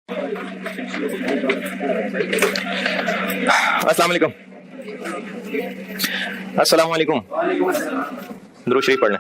अस्सलाम वालेकुम। अस्सलाम वालेकुम। दुरूद शरीफ पढ़ लें।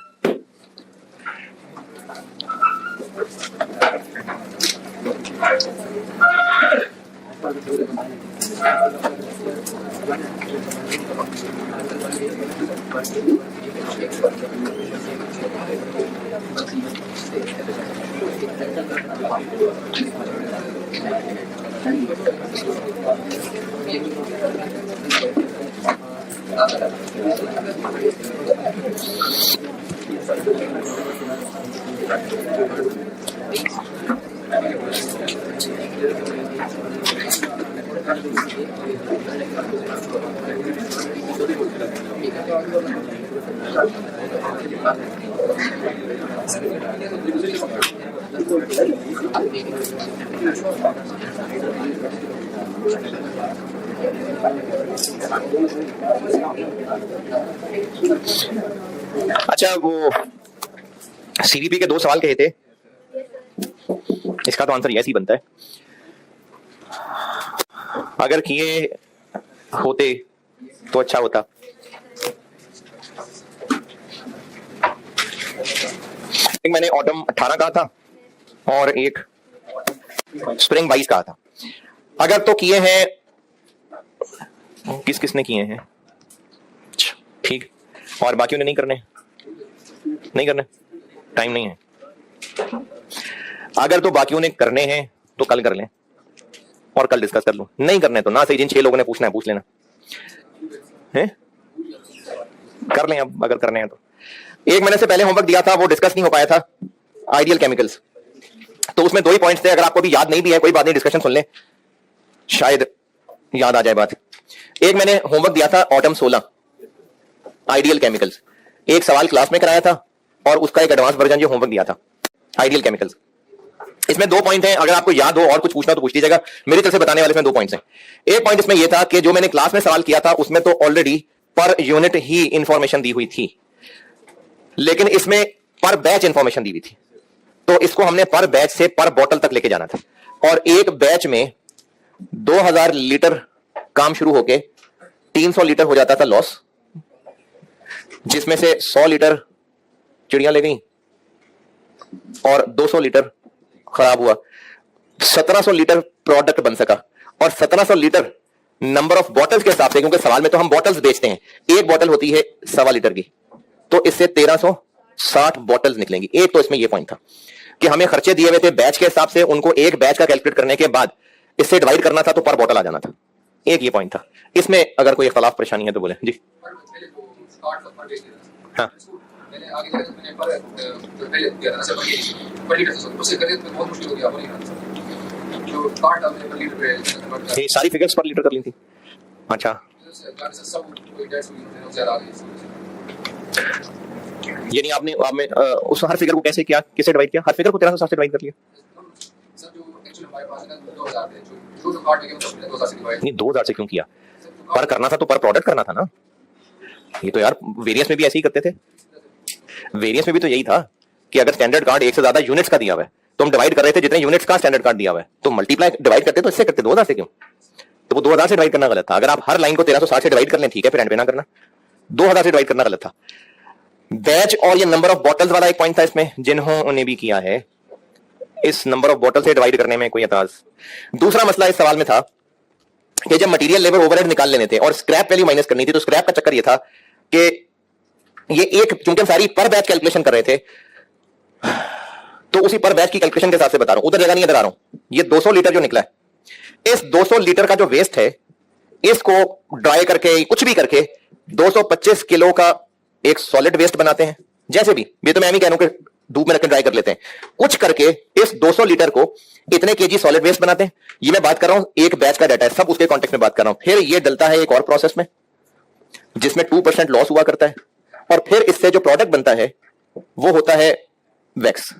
अच्छा, वो सीवीपी के 2 सवाल कहे थे, इसका तो आंसर यस ही बनता है। अगर किए होते तो अच्छा होता। एक मैंने ऑटम 18 कहा था और एक स्प्रिंग 22 कहा था। अगर तो किए हैं, किस किसने किए हैं? ठीक, और बाकियों ने नहीं करने, टाइम नहीं है। अगर तो बाकियों ने करने हैं तो कल कर लें और कल डिस्कस कर लूं। नहीं करने तो ना सही, जिन 6 लोगों ने पूछना है पूछ लेना है, कर लें अब अगर करने हैं तो। एक मैंने से पहले होमवर्क दिया था, वो डिस्कस नहीं हो पाया था, आइडियल केमिकल्स। तो उसमें 2 ही पॉइंट्स थे, अगर आपको भी याद नहीं भी है कोई बात नहीं, डिस्कशन सुन लें, शायद याद आ जाए बात। एक मैंने होमवर्क दिया था ऑटम 16 आइडियल केमिकल्स, एक सवाल क्लास में कराया था और उसका एक एडवांस वर्जन जो होमवर्क दिया था आइडियल केमिकल्स। इसमें 2 पॉइंट हैं, अगर आपको याद हो और कुछ पूछना तो पूछ लीजिएगा, मेरी तरफ से बताने वाले इसमें 2 पॉइंट्स हैं। एक पॉइंट इसमें यह था कि जो मैंने क्लास में सवाल किया था उसमें तो ऑलरेडी पर यूनिट ही इंफॉर्मेशन दी हुई थी, लेकिन इसमें पर बैच इंफॉर्मेशन दी हुई थी। तो इसको हमने पर बैच से पर बोतल तक लेके जाना था, और एक बैच में 2000 लीटर काम शुरू होके 300 लीटर हो जाता था लॉस, जिसमें से 100 लीटर चिड़ियां ले गई और 200 लीटर खराब हुआ। 1700 लीटर प्रोडक्ट बन सका, और 1700 लीटर नंबर ऑफ बॉटल्स के हिसाब से, क्योंकि सवाल में तो हम बॉटल्स बेचते हैं, एक बॉटल होती है 1.25 लीटर की, तो इससे 1360 बॉटल्स निकलेंगी। एक तो इसमें यह पॉइंट था कि हमें खर्चे दिए हुए थे बैच के हिसाब से, उनको एक बैच का कैलकुलेट करने के बाद इससे डिवाइड करना था तो पर बॉटल आ जाना था। एक ये पॉइंट था। इसमें अगर कोई इख्तलाफ परेशानी है तो बोले जी। हाँ, ये सारी फिगर्स पर लीटर कर ली थी। अच्छा, यानी आपने उस हर फिगर को कैसे किया, किसे डिवाइड किया? हर फिगर को 1360 से डिवाइड कर लिया? नहीं, 2000 से क्यों किया? पर करना था तो पर प्रोडक्ट करना था ना। ये तो यार वेरियस में भी ऐसे ही करते थे। वेरियस में भी तो यही था कि अगर स्टैंडर्ड कार्ड 1 से ज्यादा यूनिट्स का दिया हुआ है तो हम डिवाइड कर रहे थे जितने यूनिट्स का स्टैंडर्ड कार्ड दिया हुआ है, तो मल्टीप्लाई डिवाइड करते तो इससे करते, 2000 से क्यों? तो वो 2000 से डिवाइड करना गलत था। अगर आप हर लाइन को 1360 से डिवाइड कर लें ठीक है, फिर एंड पे ना करना। 2000 से डिवाइड करना गलत था। बैच और ये नंबर ऑफ बॉटल्स वाला एक पॉइंट था इसमें, जिन्होंने भी किया है, इस नंबर ऑफ बॉटल से डिवाइड करने में कोई एतराज। दूसरा मसला इस सवाल में था कि जब मटेरियल लेबर ओवरहेड निकाल लेने थे और स्क्रैप वैल्यू माइनस करनी थी, तो स्क्रैप का चक्कर ये था कि ये एक, चूंकि हम सारी पर बैच कैलकुलेशन कर रहे थे, तो उसी पर बैच की कैलकुलेशन के हिसाब से बता रहा हूं, उधर जगह नहीं इधर आ रहा हूं। ये 200 लीटर जो निकला है, इस 200 लीटर का जो वेस्ट है, इसको ड्राई करके कुछ भी करके 225 किलो का एक सॉलिड वेस्ट बनाते हैं। जैसे भी, ये तो मैं नहीं कह रहा हूं कि धूप में रखकर ड्राई कर लेते हैं, कुछ करके इस 200 लीटर को इतने केजी सॉलिड वेस्ट बनाते हैं। ये मैं बात कर रहा हूं एक बैच का डाटा है, सब उसके कॉन्टेक्स्ट में बात कर रहा हूं। फिर ये डलता है एक और प्रोसेस में जिसमें 2% लॉस हुआ करता है, और फिर इससे जो प्रोडक्ट बनता है वो होता है वैक्स।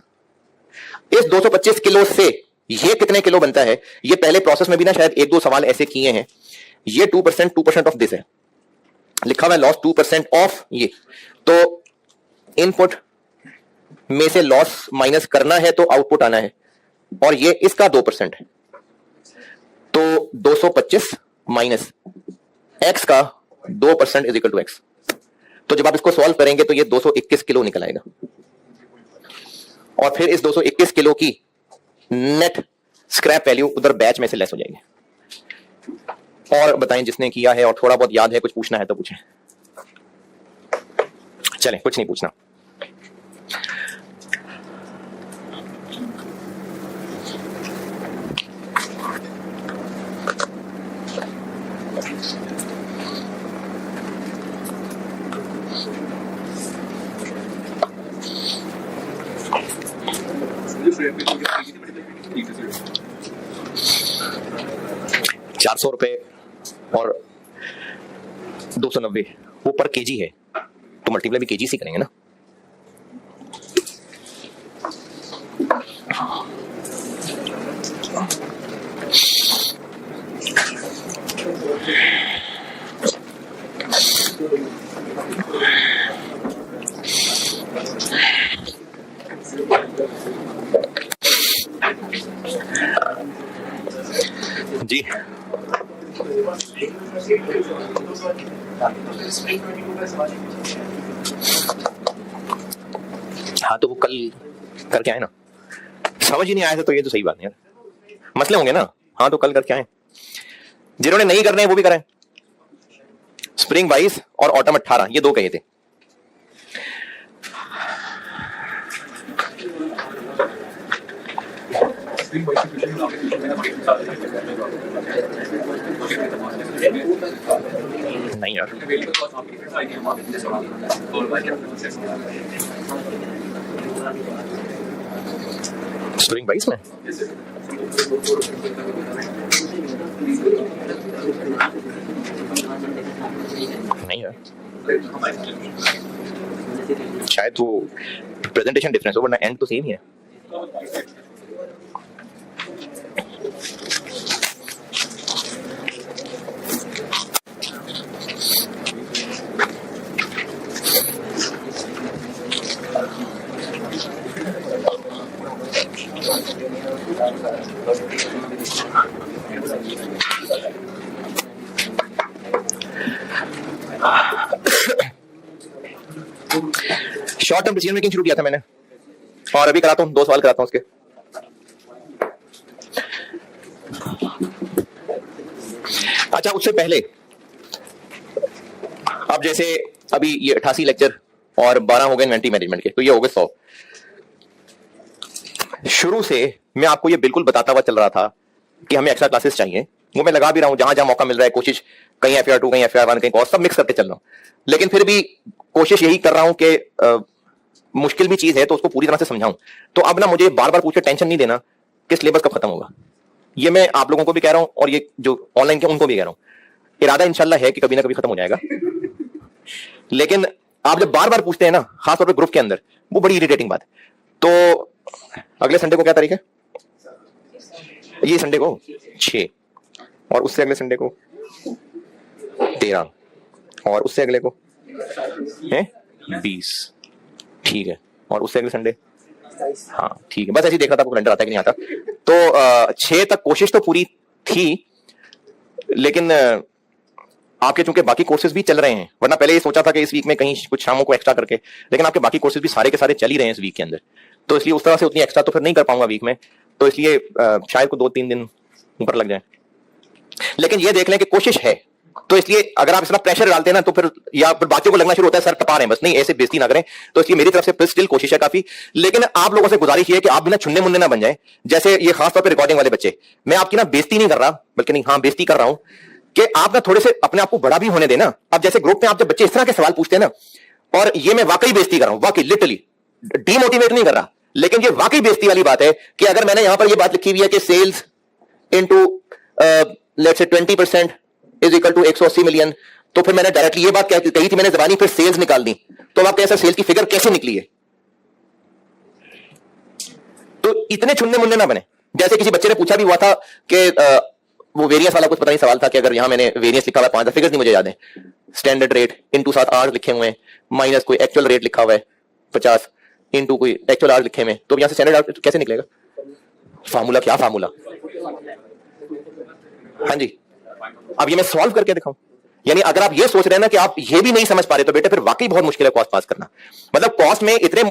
इस 225 किलो से ये कितने किलो बनता है, ये पहले प्रोसेस में भी ना शायद 1-2 सवाल ऐसे किए हैं। ये 2% ऑफ दिस है, लिखा हुआ है लॉस 2% ऑफ ये, तो इनपुट में से लॉस माइनस करना है तो आउटपुट आना है, और ये इसका 2% है। तो 225 माइनस एक्स का 2% इज इक्वल टू एक्स। तो जब आप इसको सॉल्व करेंगे तो ये 221 किलो निकल आएगा, और फिर इस 221 किलो की नेट स्क्रैप वैल्यू उधर बैच में से लेस हो जाएगी। और बताएं जिसने किया है और थोड़ा बहुत याद है, कुछ पूछना है तो पूछें। चलें, कुछ नहीं पूछना। ₹400 और 290 वो पर केजी है, तो मल्टीप्लाई भी केजी से करेंगे ना। जी हाँ, तो वो कल करके आए ना। समझ ही नहीं आया था तो ये तो सही बात नहीं है, मसले होंगे ना। हाँ, तो कल करके आए। जिन्होंने नहीं करने हैं वो भी करें। स्प्रिंग 22 और ऑटम 18 ये दो कहे थे। नहीं यार, स्प्रिंग 22 में नहीं यार, शायद वो प्रेजेंटेशन डिफरेंस हो, वरना एंड तो सेम ही है। शॉर्ट टर्म डिसीजन मेकिंग शुरू किया था मैंने, और अभी कराता हूं, 2 सवाल कराता हूं उसके। अच्छा, उससे पहले अब जैसे अभी ये 88 लेक्चर और 12 हो गए इन्वेंटरी मैनेजमेंट के, तो ये हो गए 100। शुरू से मैं आपको ये बिल्कुल बताता हुआ चल रहा था कि हमें एक्स्ट्रा क्लासेस चाहिए, वो मैं लगा भी रहा हूं, जहां जहां मौका मिल रहा है कोशिश, कहीं FR2 कहीं FR1 कहीं कॉस्ट, सब मिक्स करके चल रहा हूं। लेकिन फिर भी कोशिश यही कर रहा हूं कि मुश्किल भी चीज है तो उसको पूरी तरह से समझाऊं। तो अब ना मुझे बार बार पूछ के टेंशन नहीं देना कि सिलेबस कब खत्म होगा। ये मैं आप लोगों को भी कह रहा हूं और ये जो ऑनलाइन के उनको भी कह रहा हूं। इरादा इंशाल्लाह है कि कभी ना कभी खत्म हो जाएगा, लेकिन आप जब बार बार पूछते हैं ना, खासतौर पर ग्रुप के अंदर, वो बड़ी इरिटेटिंग बात है। तो अगले संडे को क्या तारीख है? ये संडे को 6, और उससे अगले संडे को 13, और उससे अगले को है 20। ठीक है, और उससे अगले संडे, हाँ ठीक है, बस ऐसे ही देखा था, कैलेंडर आता है कि नहीं आता। तो 6 तक कोशिश तो पूरी थी, लेकिन आपके चूंकि बाकी कोर्सेज भी चल रहे हैं, वरना पहले ये सोचा था कि इस वीक में कहीं कुछ शामों को एक्स्ट्रा करके, लेकिन आपके बाकी कोर्सेज भी सारे के सारे चल ही रहे हैं इस वीक के अंदर, तो इसलिए उस तरह से उतनी एक्स्ट्रा तो फिर नहीं कर पाऊंगा वीक में, तो इसलिए शायद को 2-3 दिन ऊपर लग जाए। लेकिन ये देख लें कि कोशिश है, तो इसलिए अगर आप इसमें प्रेशर डालते हैं ना, तो फिर या फिर बाकियों को लगना शुरू होता है सर टपा रहे हैं, बस नहीं, ऐसे बेइज्जती ना करें। तो इसलिए मेरी तरफ से स्टिल कोशिश है काफी, लेकिन आप लोगों से गुजारिश है कि आप बिना छुन्ने मुन्ने ना बन जाए। जैसे ये खासतौर पर रिकॉर्डिंग वाले बच्चे, मैं आपकी ना बेइज्जती नहीं कर रहा, बल्कि नहीं, हाँ बेइज्जती कर रहा हूं कि आप ना थोड़े से अपने आप को बड़ा भी होने देना। अब जैसे ग्रुप में आप जब बच्चे इस तरह के सवाल पूछते हैं ना, और ये मैं वाकई बेइज्जती कर रहा हूं, वाकई लिटरली डीमोटिवेट नहीं कर रहा, लेकिन ये वाकई बेइज्जती वाली बात है कि अगर मैंने यहां पर ये बात लिखी हुई है कि sales into let's say 20% is equal to 180 million, तो फिर मैंने डायरेक्टली ये बात कही थी मैंने जबानी, फिर सेल्स निकाल दी, तो आप कैसे सेल्स की फिगर कैसे निकली है? तो इतने छुन्ने मुन्ने ना बने। जैसे किसी बच्चे ने पूछा भी हुआ था कि वो वेरियंस वाला कुछ पता नहीं सवाल था कि अगर यहां मैंने वेरियंस लिखा हुआ है 5 फिगर्स नहीं मुझे याद है, स्टैंडर्ड रेट इनटू 7 आवर्स लिखे हुए हैं, माइनस कोई एक्चुअल रेट लिखा हुआ है 50 इनटू कोई एक्चुअल आवर्स लिखे हुए, तो यहां से स्टैंडर्ड कैसे निकलेगा? फार्मूला क्या फार्मूला? हाँ जी, अब ये मैं सॉल्व करके दिखाऊं? यानी अगर आप ये सोच रहे हैं ना कि आप ये भी नहीं समझ पा रहे तो बेटे फिर वाकई बहुत मुश्किल है कॉस्ट पास करना। मतलब कॉस्ट में इतने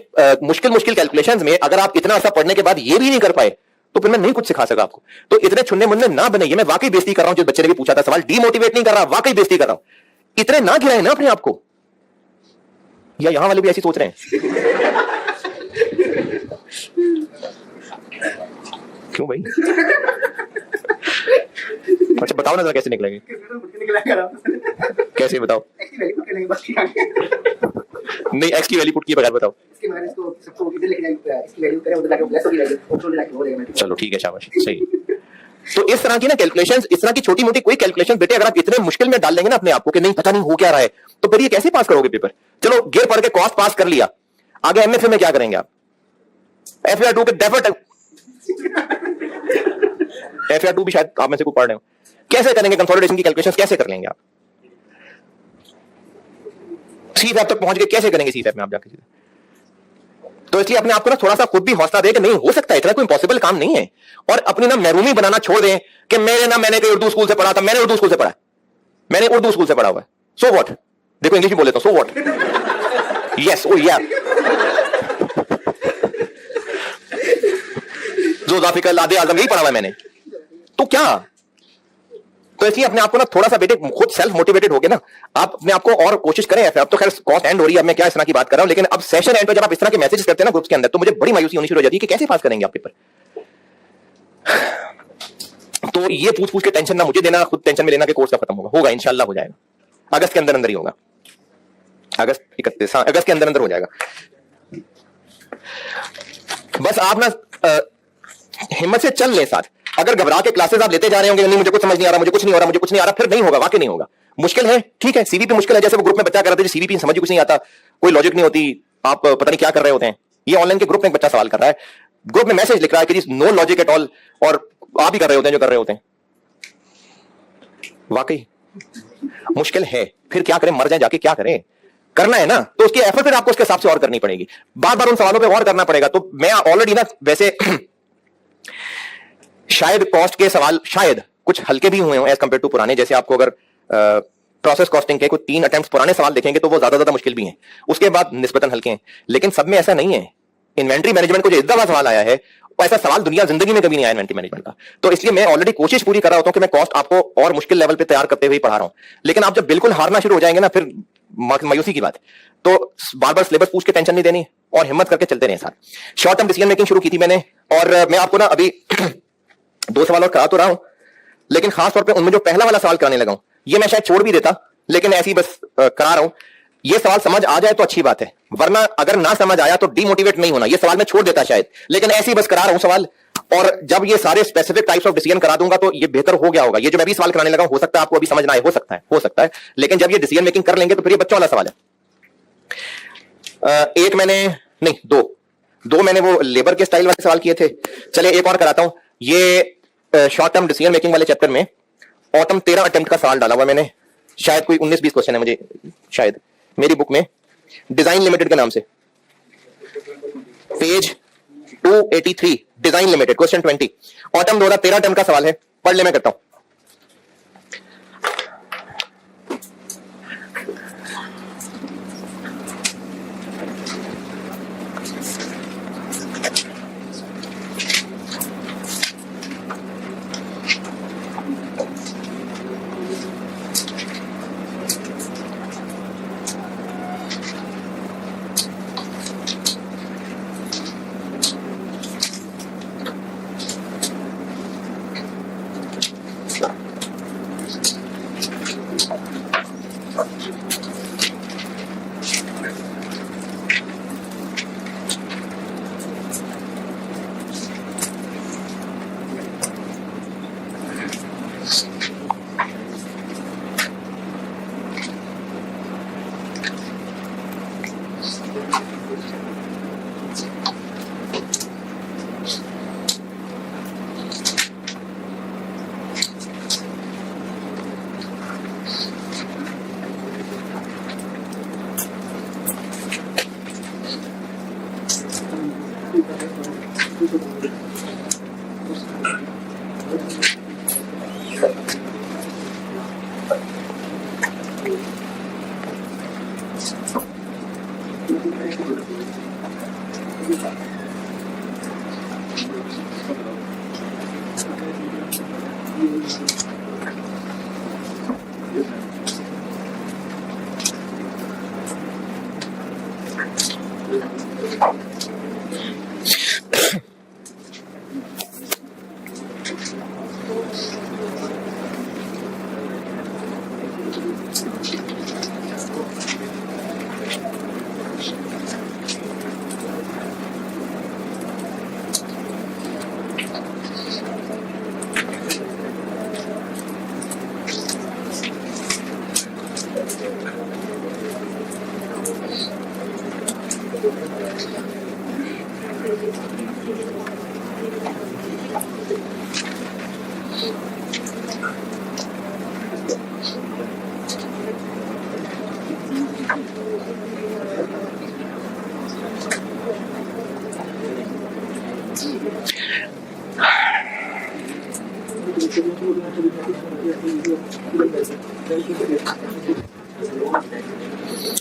मुश्किल मुश्किल कैलकुलेशंस में अगर आप इतना ऐसा पढ़ने के बाद ये भी नहीं कर पाए तो फिर मैं नहीं कुछ सिखा सका आपको। तो इतने छुन्ने मुन्ने ना बने, ये मैं वाकई बेइज्जती कर रहा हूं। जो बच्चे ने भी पूछा था सवाल, डीमोटिवेट नहीं कर रहा, वाकई बेइज्जती कर रहा हूं। इतने ना गिराए ना अपने आप को, या यहां वाले भी ऐसी सोच रहे हैं? क्यों भाई? अच्छा बताओ ना जरा कैसे निकलेंगे? कैसे बताओ? नहीं, एक्स की वैल्यू पुट किए बगैर बताओ। चलो ठीक है, शाबाश, सही। तो इस तरह की ना कैलकुलेशंस, इस तरह की छोटी मोटी कोई कैलकुलेशन बेटे अगर आप इतने मुश्किल में डाल लेंगे ना अपने आप को कि नहीं पता नहीं हो क्या रहा है, तो फिर ये कैसे पास करोगे पेपर? चलो गिर पड़ के कॉस्ट पास कर लिया, आगे एमएफए में क्या करेंगे आप? FAR2 पे डेफिनेट, FAR2 भी शायद आप में से कोई पढ़ रहे हो। कैसे करेंगे कंसोलिडेशन की कैलकुलेशंस, कैसे कर लेंगे आप? सीफैप तक पहुंच गए, कैसे करेंगे सीफैप में आप जाके? तो इसलिए अपने आपको ना थोड़ा सा खुद भी हौसला दे कि नहीं हो सकता, इतना कोई इम्पॉसिबल काम नहीं है। और अपनी ना महरूमी बनाना छोड़ दें कि मैंने कोई उर्दू स्कूल से पढ़ा था, मैंने उर्दू स्कूल से पढ़ा, मैंने उर्दू स्कूल से पढ़ा हुआ है, सो व्हाट? देखो इंग्लिश में बोल लेता हूं, सो व्हाट? यस, ओ या, जो ज़ाफिकल आदे आजम यही पढ़ा हुआ है मैंने, तो क्या? तो इसलिए अपने आपको ना थोड़ा सा बेटे खुद सेल्फ मोटिवेटेड हो गए ना, आप अपने आपको और कोशिश करें। अब तो खैर कॉस्ट एंड हो रही है, अब मैं क्या इस तरह की बात कर रहा हूं, लेकिन अब सेशन एंड पे जब आप इस तरह के मैसेज करते हैं ना ग्रुप्स के अंदर, तो मुझे बड़ी मायूसी होनी शुरू हो जाती है कि कैसे पास करेंगे आप पेपर। तो ये पूछ पूछ के टेंशन ना मुझे देना, खुद टेंशन में लेना कि कोर्स कब खत्म होगा इंशाल्लाह हो जाएगा, अगस्त के अंदर अंदर ही होगा, अगस्त 31, अगस्त के अंदर अंदर हो जाएगा। बस आप ना हिम्मत से चल ले साथ। अगर घबरा के क्लासेस आप लेते जा रहे होंगे, नहीं मुझे कुछ समझ नहीं आ रहा, मुझे कुछ नहीं हो रहा, मुझे कुछ नहीं आ रहा, फिर नहीं होगा, वाकई नहीं होगा। मुश्किल है, ठीक है, सीवीपी मुश्किल है, जैसे वो ग्रुप में बच्चा कर रहे थे सीवीपी समझ कुछ नहीं आता, कोई लॉजिक नहीं होती, आप पता नहीं क्या कर रहे होते हैं। ये ऑनलाइन के ग्रुप में एक बच्चा सवाल कर रहा है, ग्रुप में मैसेज लिख रहा है कि जी नो लॉजिक एट ऑल, और आप ही कर रहे होते हैं जो कर रहे होते हैं। वाकई मुश्किल है, फिर क्या करें, मर जाए जाके, क्या करें? करना है ना, तो उसकी एफर्ट फिर आपको उसके हिसाब से और करनी पड़ेगी, बार बार उन सवालों पे और करना पड़ेगा। तो मैं ऑलरेडी ना वैसे शायद कॉस्ट के सवाल शायद कुछ हल्के भी हुए हों एज कंपेयर टू पुराने। जैसे आपको अगर प्रोसेस कॉस्टिंग के कुछ 3 अटेम्प्ट पुराने सवाल देखेंगे तो वो ज्यादा मुश्किल भी हैं, उसके बाद निस्बतन हल्के हैं, लेकिन सब में ऐसा नहीं है। इन्वेंट्री मैनेजमेंट को जो इस दफा सवाल आया है, ऐसा सवाल दुनिया जिंदगी में कभी नहीं आया इन्वेंट्री मैनेजमेंट का। तो इसलिए मैं ऑलरेडी कोशिश पूरी कर रहा होता हूं कि मैं कॉस्ट आपको और मुश्किल लेवल पे तैयार करते हुए पढ़ा रहा हूं। लेकिन आप जब बिल्कुल हारना शुरू हो जाएंगे ना, फिर मायूसी की बात। तो बार बार सिलेबस पूछ के टेंशन नहीं देनी और हिम्मत करके चलते रहे साथ। शॉर्ट टर्म डिसीजन मेकिंग शुरू की थी मैंने, और मैं आपको ना अभी 2 सवाल और करा तो रहा हूं, लेकिन खासतौर पे उनमें जो पहला वाला सवाल कराने लगा हूं, ये मैं शायद छोड़ भी देता, लेकिन ऐसे ही बस करा रहा हूं। ये सवाल समझ आ जाए तो अच्छी बात है, वरना अगर ना समझ आया तो डीमोटिवेट नहीं होना। ये सवाल मैं छोड़ देता शायद, लेकिन ऐसे ही बस करा रहा हूं सवाल। और जब ये सारे स्पेसिफिक टाइप्स ऑफ डिसीजन करा दूंगा तो ये बेहतर हो गया होगा। ये जो मैं भी सवाल कराने लगा, हो सकता है आपको अभी समझ ना आए, हो सकता है, लेकिन जब ये डिसीजन मेकिंग कर लेंगे तो फिर ये बच्चों वाला सवाल है। एक मैंने नहीं, दो मैंने वो लेबर के स्टाइल वाले सवाल किए थे। चले एक और कराता हूं। ये शॉर्ट टर्म डिसीजन मेकिंग वाले चैप्टर में ऑटम 13 अटेम्प्ट का सवाल डाला हुआ मैंने, शायद कोई 19-20 क्वेश्चन है मुझे, शायद मेरी बुक में, डिजाइन लिमिटेड के नाम से, page 283, design limited, question 20, autumn 2013 attempt का सवाल है। पढ़ ले, मैं करता हूं।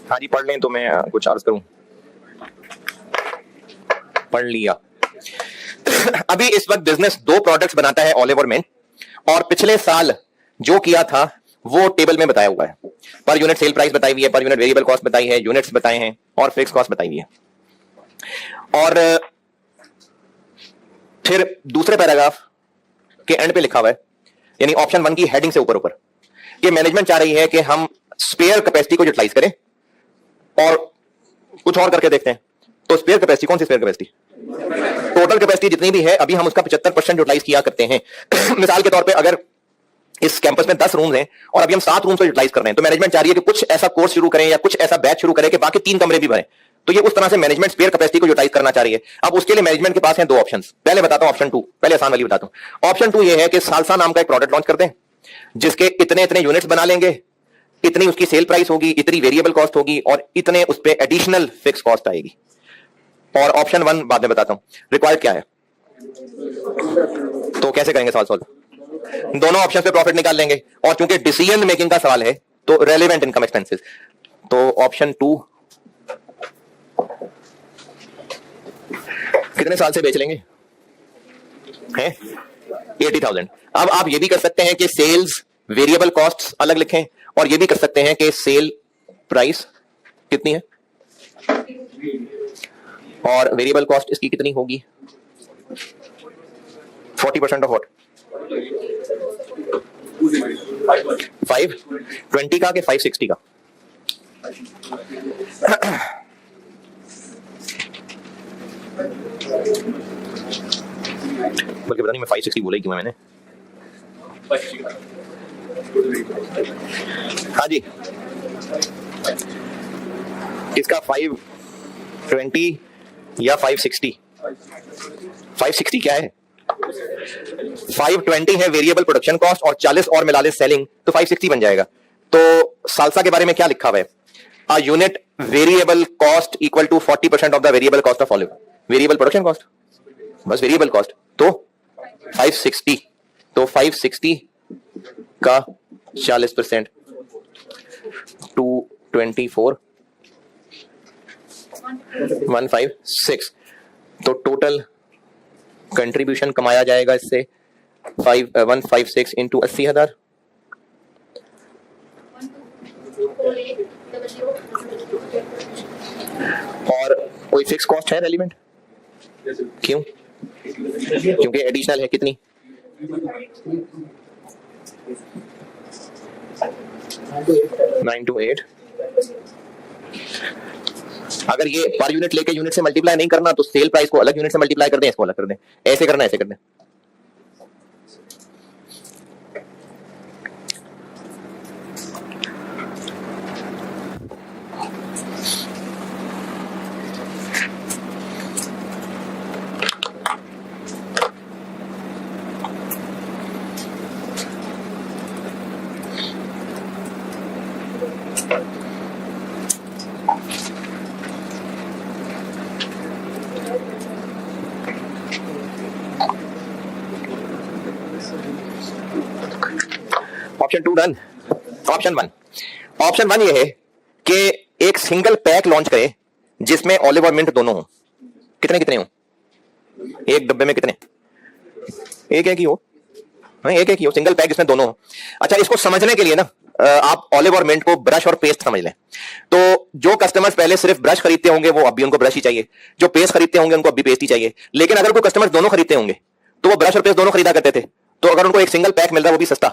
हाँ जी, पढ़ लें तो मैं कुछ अर्ज करूं। पढ़ लिया। अभी इस वक्त बिजनेस 2 प्रोडक्ट्स बनाता है ऑलिवर में, और पिछले साल जो किया था वो टेबल में बताया हुआ है। पर यूनिट सेल प्राइस बताई हुई है, पर यूनिट वेरिएबल कॉस्ट बताई है, यूनिट्स बताए हैं और फिक्स कॉस्ट बताई हुई है। और फिर दूसरे पैराग्राफ के एंड पे लिखा हुआ है, यानी ऑप्शन 1 की हेडिंग से ऊपर ऊपर, कि मैनेजमेंट चाह रही है कि हम स्पेयर कैपेसिटी को यूटिलाइज करें और कुछ और करके देखते हैं। तो स्पेयर कैपेसिटी, कौन सी स्पेयर कैपेसिटी? टोटल कैपेसिटी जितनी भी है अभी हम उसका 75% यूटिलाइज किया करते हैं। मिसाल के तौर पे अगर इस कैंपस में 10 रूम्स हैं और अभी हम 7 रूम्स को यूटिलाइज कर रहे हैं, तो मैनेजमेंट चाह रही है कि कुछ ऐसा कोर्स शुरू करें या कुछ ऐसा बैच शुरू करें कि बाकी 3 कमरे भी भरें। तो ये उस तरह से मैनेजमेंट स्पेयर कैपेसिटी को यूटिलाइज करना चाह रही है। अब उसके लिए मैनेजमेंट के पास हैं 2 ऑप्शंस। पहले बताता हूं ऑप्शन 2, पहले आसान वाली बताता हूं। ऑप्शन 2 ये है कि सालसा नाम का एक प्रोडक्ट लॉन्च करते हैं जिसके इतने इतने यूनिट्स बना लेंगे, इतनी उसकी सेल प्राइस होगी, इतनी वेरिएबल कॉस्ट होगी और इतने उस पर एडिशनल फिक्स कॉस्ट आएगी। और ऑप्शन 1 बाद में बताता हूं रिक्वायर्ड क्या है। तो कैसे करेंगे सॉल्व? दोनों ऑप्शन पे प्रॉफिट निकाल लेंगे, और चूंकि डिसीजन मेकिंग का सवाल है तो रेलेवेंट इनकम एक्सपेंसेस। तो ऑप्शन 2 कितने साल से बेच लेंगे? हैं 80,000। अब आप ये भी कर सकते हैं कि सेल्स वेरिएबल कॉस्ट्स अलग लिखें, और ये भी कर सकते हैं कि सेल प्राइस कितनी है और वेरिएबल कॉस्ट इसकी कितनी होगी। 40% ऑफ व्हाट? 520 का कि 560 का? बल्कि पता नहीं मैं 560 बोला ही क्यों मैंने। हाँ जी, इसका 520 या 560? 560 क्या है? 520 है वेरिएबल प्रोडक्शन कॉस्ट और 40 और मिला ले सेलिंग, तो 560 बन जाएगा। तो सालसा के बारे में क्या लिखा हुआ है? A unit variable cost equal to 40% of the variable cost of olive. Variable production cost, बस वेरिएबल कॉस्ट, तो 560। तो 560 का 40% 224 156। तो टोटल कंट्रीब्यूशन कमाया जाएगा इससे 156 इंटू 80,000। और कोई फिक्स कॉस्ट है रेलिवेंट? क्यों? क्योंकि एडिशनल है कितनी? 9 to 8। अगर ये पर यूनिट लेके यूनिट से मल्टीप्लाई नहीं करना तो सेल प्राइस को अलग यूनिट से मल्टीप्लाई कर दें, इसको अलग कर दें। ऐसे करना, ऐसे कर दें। Okay. Option 2 done. Option one ये है कि एक सिंगल पैक लॉन्च करे जिसमें ऑलिव और मिंट दोनों हो। कितने कितने हो? एक डब्बे में कितने? एक ही हो। एक ही हो, सिंगल पैक जिसमें दोनों हो। अच्छा, इसको समझने के लिए ना आप ऑलिव और मिंट को ब्रश और पेस्ट समझ लें। तो जो कस्टमर्स पहले सिर्फ ब्रश खरीदते होंगे वो अभी उनको ब्रश ही चाहिए, जो पेस्ट खरीदते होंगे उनको अभी पेस्ट ही चाहिए। लेकिन अगर कोई कस्टमर्स दोनों खरीदते होंगे तो वो ब्रश और पेस्ट दोनों खरीदा करते थे, तो अगर उनको एक सिंगल पैक मिल रहा है वो भी सस्ता,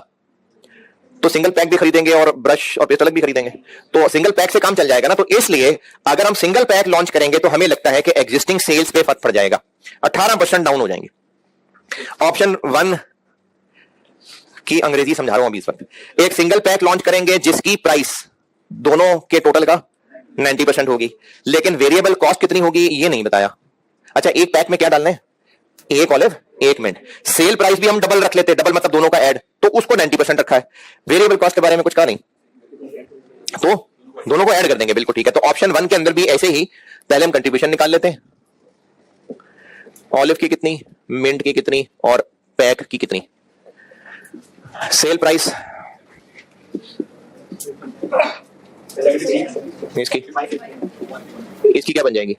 तो सिंगल पैक भी खरीदेंगे और ब्रश और पेस्ट अलग भी खरीदेंगे, तो सिंगल पैक से काम चल जाएगा ना। तो इसलिए अगर हम सिंगल पैक लॉन्च करेंगे तो हमें लगता है कि एग्जिस्टिंग सेल्स पे फर्क पड़ जाएगा, 18% डाउन हो जाएंगे। ऑप्शन 1 की अंग्रेजी समझा रहा हूं अभी इस वक्त। एक सिंगल पैक लॉन्च करेंगे जिसकी प्राइस दोनों के टोटल का 90% होगी, लेकिन वेरिएबल कॉस्ट कितनी होगी ये नहीं बताया। अच्छा, एक पैक में क्या डालना है? एक ऑलिव एक मिनट। सेल प्राइस भी हम डबल रख लेते, डबल मतलब दोनों का ऐड, तो उसको 90% रखा है। वेरिएबल कॉस्ट के बारे में कुछ कहा नहीं, तो दोनों को ऐड कर देंगे, बिल्कुल ठीक है। तो ऑप्शन 1 के अंदर भी ऐसे ही पहले हम कंट्रीब्यूशन निकाल लेते हैं, ऑलिव की कितनी, मिंट की कितनी और पैक की कितनी। सेल प्राइस इसकी क्या बन जाएगी?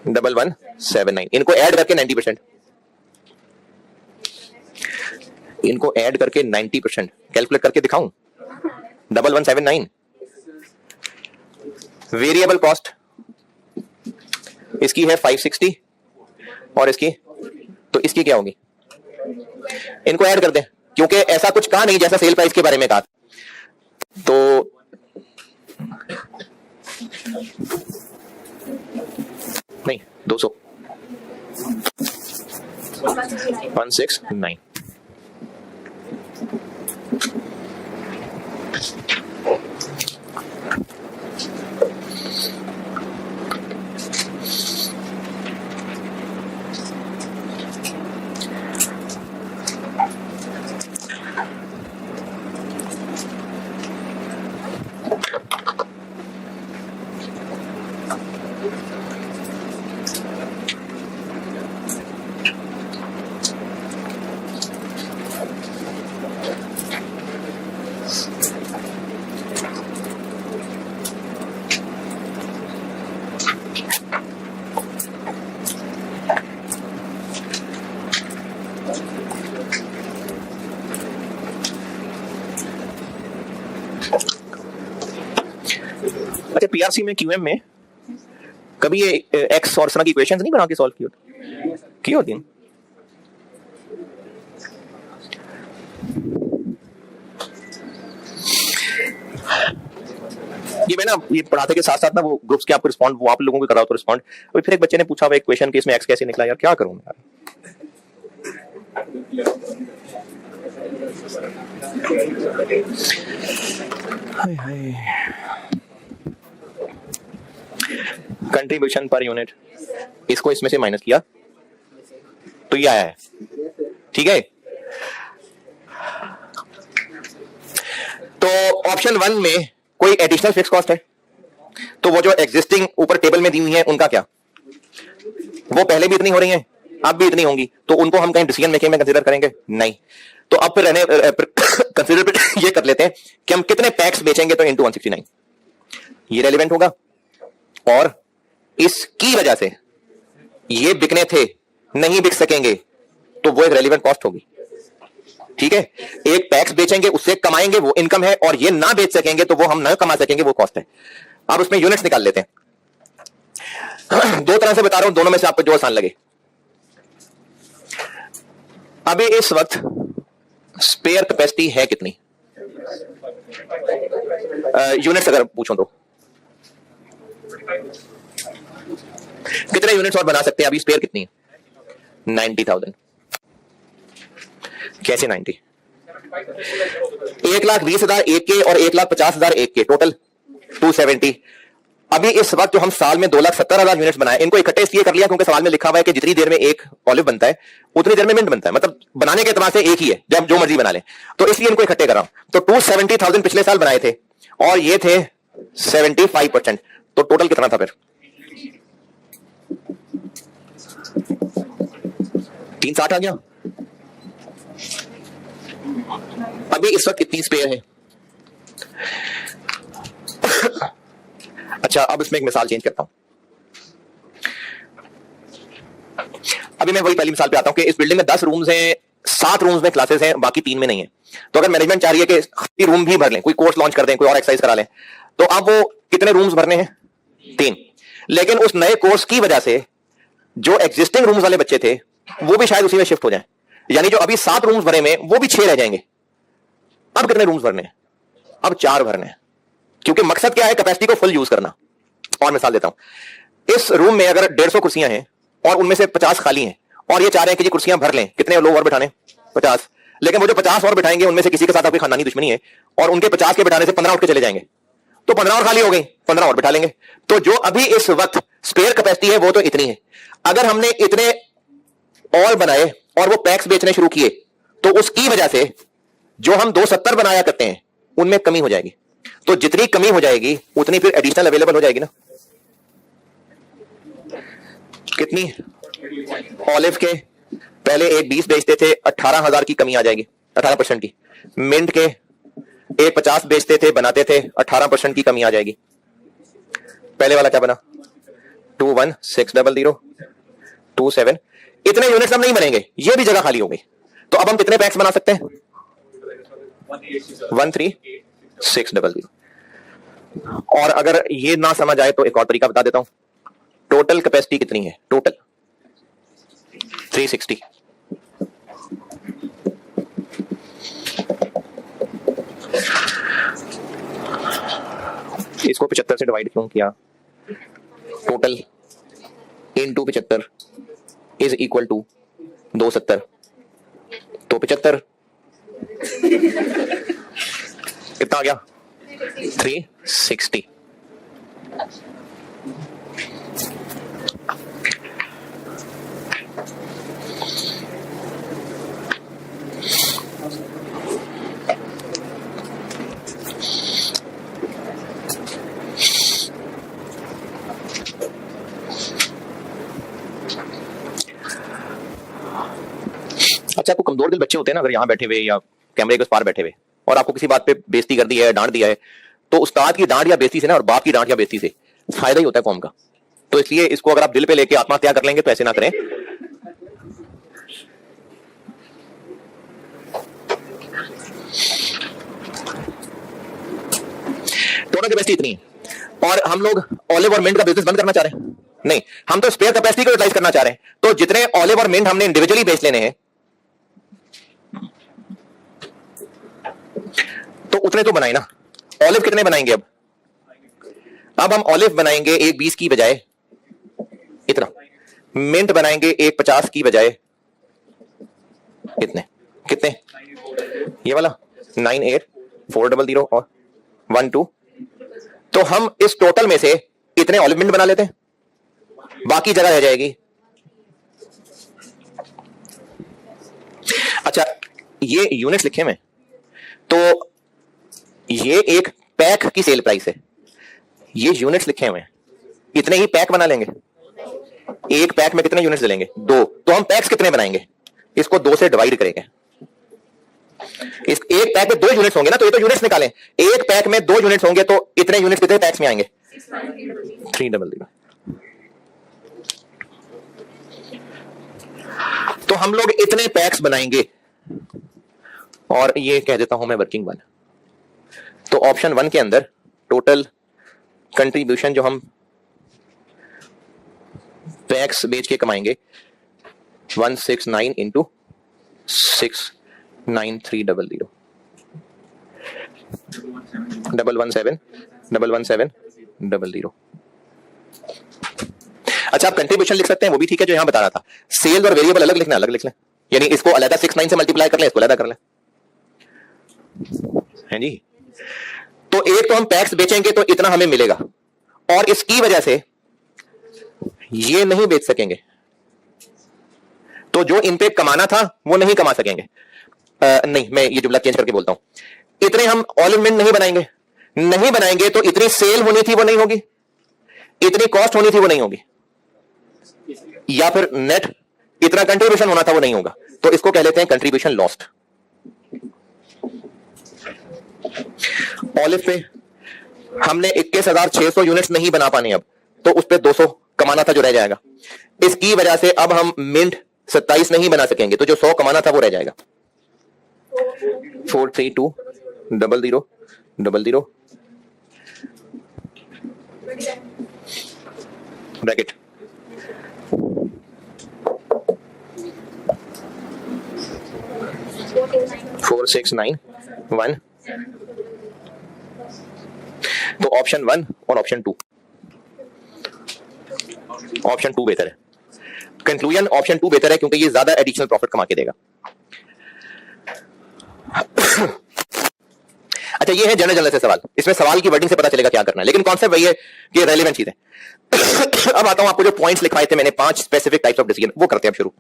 1179। इनको ऐड करके 90%, इनको ऐड करके 90% कैलकुलेट करके दिखाऊं। 1179 वेरिएबल कॉस्ट इसकी है 560 और इसकी, तो इसकी क्या होगी? इनको ऐड कर दें, क्योंकि ऐसा कुछ कहा नहीं जैसा सेल प्राइस के बारे में कहा। तो नहीं 200 169। अच्छा, पीआरसी में क्यूएम में कभी ये एक्स और इस तरह की इक्वेशंस नहीं बना के सॉल्व की होती हैं? ये मैं ना ये पढ़ाते के साथ साथ ना वो ग्रुप्स के आपको रिस्पॉन्ड, वो आप लोगों को कराओ तो रिस्पॉन्ड। अभी फिर एक बच्चे ने पूछा हुआ एक क्वेश्चन कि इसमें एक्स कैसे निकला, यार क्या करूं मैं यार। हाय हाय, कंट्रीब्यूशन पर यूनिट, इसको इसमें से माइनस किया तो ये आया है, ठीक है। तो ऑप्शन 1 में कोई एडिशनल फिक्स कॉस्ट है, तो वो जो एग्जिस्टिंग ऊपर टेबल में दी हुई है उनका क्या, वो पहले भी इतनी हो रही हैं, अब भी इतनी होंगी, तो उनको हम कहीं डिसीजन मेकिंग में कंसीडर करेंगे नहीं। तो अब फिर कंसीडर ये कर लेते हैं कि हम कितने पैक्स बेचेंगे, तो इनटू 169 ये रेलिवेंट होगा। और इसकी वजह से ये बिकने थे, नहीं बिक सकेंगे, तो वो एक रेलिवेंट कॉस्ट होगी, ठीक है। एक पैक्स बेचेंगे उससे कमाएंगे, वो इनकम है, और ये ना बेच सकेंगे तो वो हम ना कमा सकेंगे, वो कॉस्ट है। अब उसमें यूनिट्स निकाल लेते हैं। दो तरह से बता रहा हूं, दोनों में से आपको जो आसान लगे। अभी इस वक्त स्पेयर कैपेसिटी है कितनी, यूनिट्स अगर पूछो तो कितने यूनिट्स और बना सकते हैं? अभी स्पेयर कितनी है? 90,000। कैसे 90? 1,20,000 एक के और 1,50,000 एक के, टोटल 270। अभी इस वक्त जो हम साल में 2,70,000 यूनिट्स बनाए, इनको इकट्ठे इसलिए कर लिया क्योंकि सवाल में लिखा हुआ है कि जितनी देर में एक ऑलिव बनता है उतनी देर में मिंट बनता है, मतलब बनाने के एतबार से एक ही है, जब जो मर्जी बना ले, तो इसलिए इनको इकट्ठे कर रहा हूं। तो 270,000 पिछले साल बनाए थे और ये थे 75%, तो टोटल कितना था फिर? 360 आ गया। अभी इस वक्त कितनी स्पेयर है? अच्छा, अब इसमें एक मिसाल चेंज करता हूं। अभी मैं वही पहली मिसाल पे आता हूं कि इस बिल्डिंग में 10 रूम्स हैं, 7 रूम्स में क्लासेस हैं, बाकी 3 में नहीं है। तो अगर मैनेजमेंट चाह रही है कि रूम भी भर लें, कोई कोर्स लॉन्च कर दें, कोई और एक्सरसाइज करा लें, तो अब वो कितने रूम्स भरने हैं? 3। लेकिन उस नए कोर्स की वजह से जो एग्जिस्टिंग रूम्स वाले बच्चे थे वो भी शायद उसी में शिफ्ट हो जाएं, यानी जो अभी 7 रूम्स भरे में वो भी 6 रह जाएंगे। अब कितने रूम्स भरने हैं? अब 4 भरने हैं, क्योंकि मकसद क्या है? कैपेसिटी को फुल यूज करना। और मिसाल देता हूं, इस रूम में अगर 150 कुर्सियां हैं और उनमें से 50 खाली हैं और ये चाह रहे हैं कि ये कुर्सियां भर लें, कितने लोग और बिठाने? 50। लेकिन वो जो 50 और बिठाएंगे उनमें से किसी के साथ आपकी खानदानी दुश्मनी है और उनके 50 के बिठाने से 15 उठ के चले जाएंगे, तो 15 और खाली हो गई, 15 और बिठा लेंगे। तो जो अभी इस वक्त स्पेयर कैपेसिटी है वो तो इतनी है। अगर हमने इतने और बनाए और वो पैक्स बेचने शुरू किए तो उसकी वजह से जो हम 270 बनाया करते हैं उनमें कमी हो जाएगी। तो जितनी कमी हो जाएगी उतनी फिर एडिशनल अवेलेबल हो जाएगी ना। कितनी? ऑलिव के पहले एक 20 बेचते थे, 18,000 की कमी आ जाएगी, 18% की। मिंट के एक 50 बेचते थे, बनाते थे, 18% की कमी आ जाएगी। पहले वाला क्या बना? 21,600, 27। इतने यूनिट्स हम नहीं बनेंगे, ये भी जगह खाली हो गई। तो अब हम कितने पैक्स बना सकते हैं? 13,600। और अगर ये ना समझ आए तो एक और तरीका बता देता हूं। टोटल कैपेसिटी कितनी है? टोटल 360। इसको 75 से डिवाइड क्यों किया? Total into 75 is equal to 270। तो 75 कितना आ गया? 360। अच्छा, आपको कमजोर दिल बच्चे होते हैं ना, अगर यहां बैठे हुए या कैमरे के उस पार बैठे हुए, और आपको किसी बात पे बेइज्जती कर दी है, डांट दिया है, तो उस्ताद की डांट या बेइज्जती से ना और बाप की डांट या बेइज्जती से फायदा ही होता है कौम का। तो इसलिए इसको अगर आप दिल पे लेके आत्महत्या कर लेंगे तो ऐसे ना करें। टोटल कैपेसिटी इतनी है और हम लोग ऑलिव और मिंट का बिजनेस बंद करना चाह रहे हैं? नहीं, हम तो स्पेयर कैपेसिटी को यूटिलाइज करना चाह रहे हैं। तो जितने ऑलिव और मिंट हमने इंडिविजुअली बेच लेने हैं तो उतने तो बनाए ना। ऑलिव कितने बनाएंगे? अब हम ऑलिव बनाएंगे एक 20 की बजाय इतना, मिंट बनाएंगे एक 50 की बजाय इतने। कितने? ये वाला 98,400 और 12। तो हम इस टोटल में से इतने ऑलिव मिंट बना लेते हैं, बाकी जगह रह जाएगी। अच्छा, ये यूनिट्स लिखे हुए, तो ये एक पैक की सेल प्राइस है, ये यूनिट्स लिखे हुए हैं, इतने ही पैक बना लेंगे। एक पैक में कितने यूनिट्स लेंगे? 2। तो हम पैक्स कितने बनाएंगे? इसको 2 से डिवाइड करेंगे। इस एक पैक में 2 यूनिट्स होंगे ना, तो ये तो यूनिट्स निकालें। एक पैक में 2 यूनिट्स होंगे तो इतने यूनिट्स कितने पैक्स में आएंगे? 300। तो हम लोग इतने पैक्स बनाएंगे और ये कह देता हूं मैं वर्किंग 1। तो ऑप्शन 1 के अंदर टोटल कंट्रीब्यूशन जो हम पैक्स बेच के कमाएंगे 169 इंटू 69300 11700। अच्छा, आप कंट्रीब्यूशन लिख सकते हैं, वो भी ठीक है, जो यहां बता रहा था। सेल्स और वेरिएबल अलग लिखना, अलग लिख लें, यानी इसको अलग 69 से मल्टीप्लाई कर लें, इसको अलग कर लें, हैं जी। तो एक तो हम पैक्स बेचेंगे तो इतना हमें मिलेगा और इसकी वजह से ये नहीं बेच सकेंगे, तो जो इन पे कमाना था वो नहीं कमा सकेंगे। नहीं, मैं ये जुमला चेंज करके बोलता हूं। इतने हम ऑलिव मिंट नहीं बनाएंगे तो इतनी सेल होनी थी वो नहीं होगी, इतनी कॉस्ट होनी थी वो नहीं होगी, या फिर नेट इतना कंट्रीब्यूशन होना था वो नहीं होगा। तो इसको कह लेते हैं कंट्रीब्यूशन लॉस्ट। ऑलिव पे हमने 21,600 यूनिट्स नहीं बना पाने अब, तो उस पे 200 कमाना था जो रह जाएगा। इसकी वजह से अब हम मिंट 27 नहीं बना सकेंगे, तो जो 100 कमाना था वो रह जाएगा। 4320000 ब्रैकेट 4691। तो ऑप्शन 1 और ऑप्शन 2, ऑप्शन 2 बेहतर है। कंक्लूजन ऑप्शन 2 बेहतर है क्योंकि ये ज्यादा एडिशनल प्रॉफिट कमा के देगा। अच्छा, ये है जनरल से सवाल, इसमें सवाल की वर्डिंग से पता चलेगा क्या करना है, लेकिन कॉन्सेप्ट वही है कि रेलेवेंट चीज है। अब आता हूं, आपको जो पॉइंट्स लिखवाए थे मैंने 5 स्पेसिफिक टाइप्स ऑफ डिसीजन, वो करते हैं अब शुरू।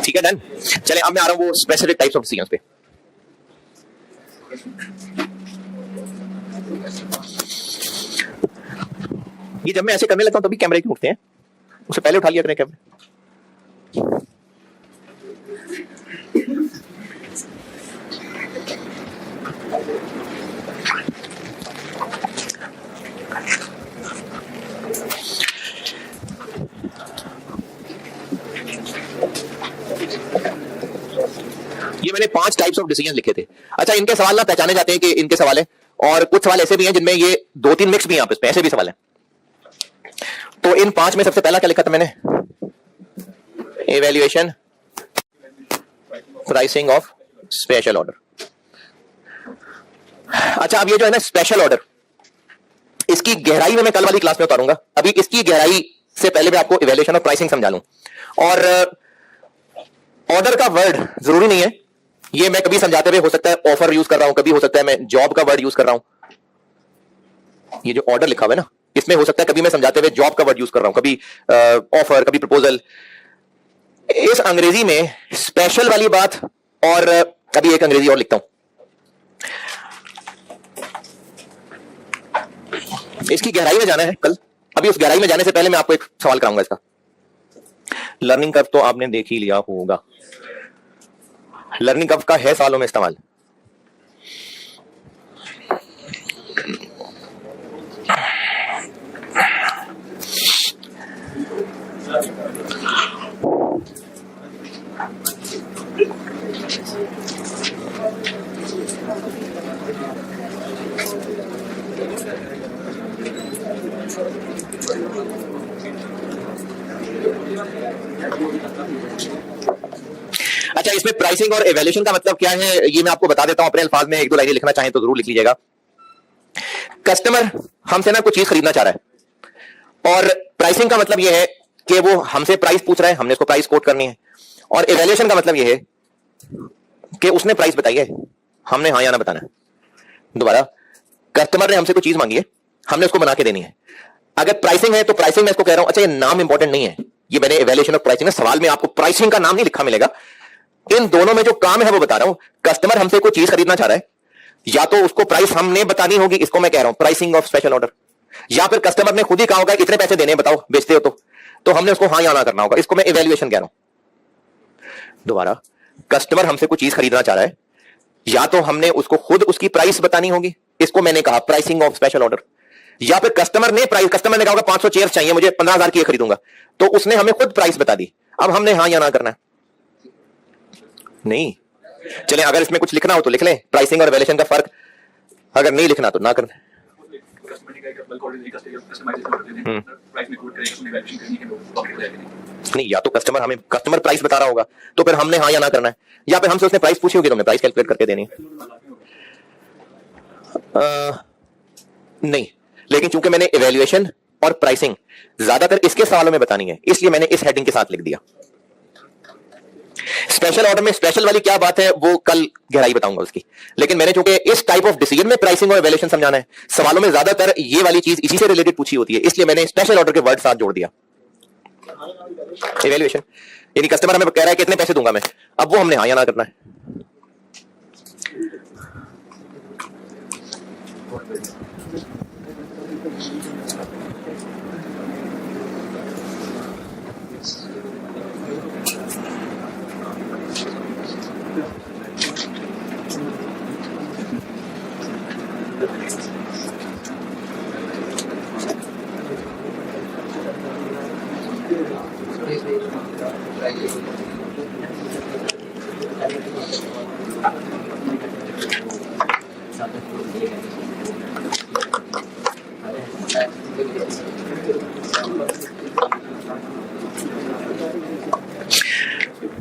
ठीक है, डन। चले, अब मैं आ रहा हूं वो स्पेसिफिक टाइप्स ऑफ डिसीजंस पे। ये जब मैं ऐसे करने लगता हूं तभी कैमरे क्यों उठते हैं? उससे पहले उठा लिया करें कैमरे। ये मैंने 5 टाइप्स ऑफ डिसीजन लिखे थे। अच्छा, इनके सवाल ना पहचाने जाते हैं कि इनके सवाल है, और कुछ सवाल ऐसे भी हैं जिनमें ये 2-3 मिक्स भी हैं, आपस में ऐसे भी सवाल हैं। तो इन 5 में सबसे पहला क्या लिखा था मैंने? Evaluation pricing of special order. अच्छा, अब ये जो है ना स्पेशल ऑर्डर, इसकी गहराई में मैं कल वाली क्लास में उतारूंगा। अभी इसकी गहराई से पहले मैं आपको इवैल्यूएशन ऑफ प्राइसिंग समझा लूं। और ऑर्डर का वर्ड जरूरी नहीं है, ये मैं कभी समझाते हुए हो सकता है ऑफर यूज कर रहा हूं, कभी हो सकता है मैं जॉब का वर्ड यूज कर रहा हूं। ये जो ऑर्डर लिखा हुआ है ना, इसमें हो सकता है कभी मैं समझाते हुए जॉब का वर्ड यूज कर रहा हूं, कभी ऑफर, कभी प्रपोजल। इस अंग्रेजी में स्पेशल वाली बात, और अभी एक अंग्रेजी और लिखता हूं, इसकी गहराई में जाना है कल। अभी उस गहराई में जाने से पहले मैं आपको एक सवाल कराऊंगा इसका। लर्निंग कर्व तो आपने देख ही लिया होगा। लर्निंग कर्व का है सालों में इस्तेमाल। अच्छा, इसमें प्राइसिंग और इवैल्यूएशन का मतलब क्या है ये मैं आपको बता देता हूं अपने अल्फाज में। 1-2 लाइनें लिखना चाहें तो जरूर लिख लीजिएगा। कस्टमर हमसे ना कुछ चीज खरीदना चाह रहा है, और प्राइसिंग का मतलब यह है कि वो हमसे प्राइस पूछ रहा है, हमने उसको प्राइस कोट करनी है। और इवैल्यूएशन का मतलब यह है कि उसने प्राइस बताई है, हमने हाँ या ना बताना है। दोबारा, कस्टमर ने हमसे कोई चीज मांगी है, हमने उसको बना के देनी है। अगर प्राइसिंग है तो प्राइसिंग मैं इसको कह रहा हूं। अच्छा, ये नाम इंपॉर्टेंट नहीं है, ये मैंने इवैल्यूएशन ऑफ प्राइसिंग, सवाल में आपको प्राइसिंग का नाम नहीं लिखा मिलेगा, इन दोनों में जो काम है वो बता रहा हूं। कस्टमर हमसे कोई चीज खरीदना चाह रहा है, या तो उसको प्राइस हमने बतानी होगी, इसको मैं कह रहा हूं प्राइसिंग ऑफ स्पेशल ऑर्डर, या फिर कस्टमर ने खुद ही कहा होगा इतने पैसे देने हैं बताओ बेचते हो तो हमने उसको हाँ या ना करना होगा, इसको मैं इवैल्यूएशन कह रहा हूं। दोबारा, कस्टमर हमसे कोई चीज खरीदना चाह रहा है, या तो हमने उसको खुद उसकी प्राइस बतानी होगी, इसको मैंने कहा प्राइसिंग ऑफ स्पेशल ऑर्डर, या फिर कस्टमर ने कहा होगा 500 चेयर चाहिए मुझे, 15,000 की खरीदूंगा, तो उसने हमें खुद प्राइस बता दी, अब हमने हाँ या ना करना है। नहीं, चले अगर इसमें कुछ लिखना हो तो लिख लें, प्राइसिंग और वैल्यूएशन का फर्क, अगर नहीं लिखना तो ना करना। नहीं, या तो कस्टमर प्राइस बता रहा होगा तो फिर हमने हाँ या ना करना है, या फिर हमसे उसने प्राइस पूछी होगी तो हमने प्राइस कैलकुलेट करके देनी है। नहीं, लेकिन चूंकि मैंने इवैल्यूएशन और प्राइसिंग ज्यादातर इसके सवालों में बतानी है, इसलिए मैंने इस हेडिंग के साथ लिख दिया। स्पेशल ऑर्डर में स्पेशल वाली क्या बात है वो कल गहराई बताऊंगा उसकी, लेकिन मैंने चूंकि इस टाइप ऑफ डिसीजन में प्राइसिंग और वैल्यूएशन समझाना है, सवालों में ज्यादातर ये वाली चीज इसी से रिलेटेड पूछी होती है, इसलिए मैंने स्पेशल ऑर्डर के वर्ड साथ जोड़ दिया। इवैल्यूएशन यानी कस्टमर हमें कह रहा है कितने पैसे दूंगा मैं, अब वो हमने हाँ या ना करना है।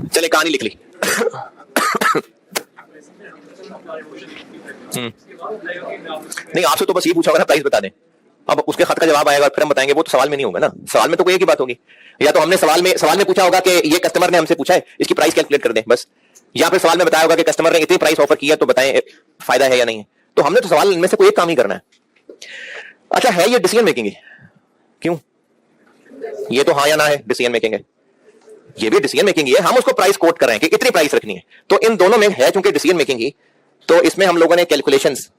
चले कहानी लिख ली। नहीं, आपसे तो बस ये पूछा होगा ना प्राइस बता दें, अब उसके खत का जवाब आएगा फिर हम बताएंगे, वो तो सवाल में नहीं होगा ना। सवाल में तो कोई एक ही बात होगी, या तो हमने सवाल में पूछा होगा कि ये कस्टमर ने हमसे पूछा है इसकी प्राइस कैलकुलेट कर दें बस, या फिर सवाल में बताया होगा कि कस्टमर ने इतनी प्राइस ऑफर किया तो बताएं फायदा है या नहीं है, तो हमने तो सवाल में से कोई एक काम ही करना है। अच्छा है ये डिसीजन मेकिंग है, क्यों? ये तो हाँ या ना है, डिसीजन मेकिंग है, ये भी डिसीजन मेकिंग है, हम उसको प्राइस कोट कर रहे हैं कि कितनी प्राइस रखनी है, तो इन दोनों में है चूंकि डिसीजन मेकिंग ही, तो इसमें हम लोगों ने कैलकुलेशंस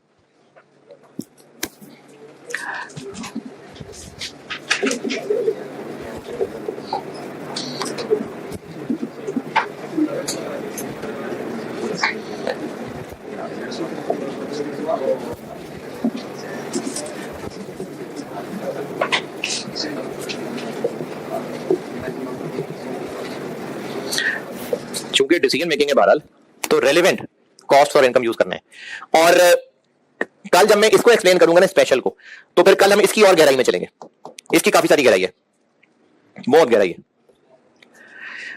चूंकि डिसीजन मेकिंग है बहरहाल, तो रेलेवेंट कॉस्ट और इनकम यूज करना है। और कल जब मैं इसको एक्सप्लेन करूंगा ना स्पेशल को, तो फिर कल हम इसकी और गहराई में चलेंगे, इसकी काफी सारी गहराई है, बहुत गहराई है।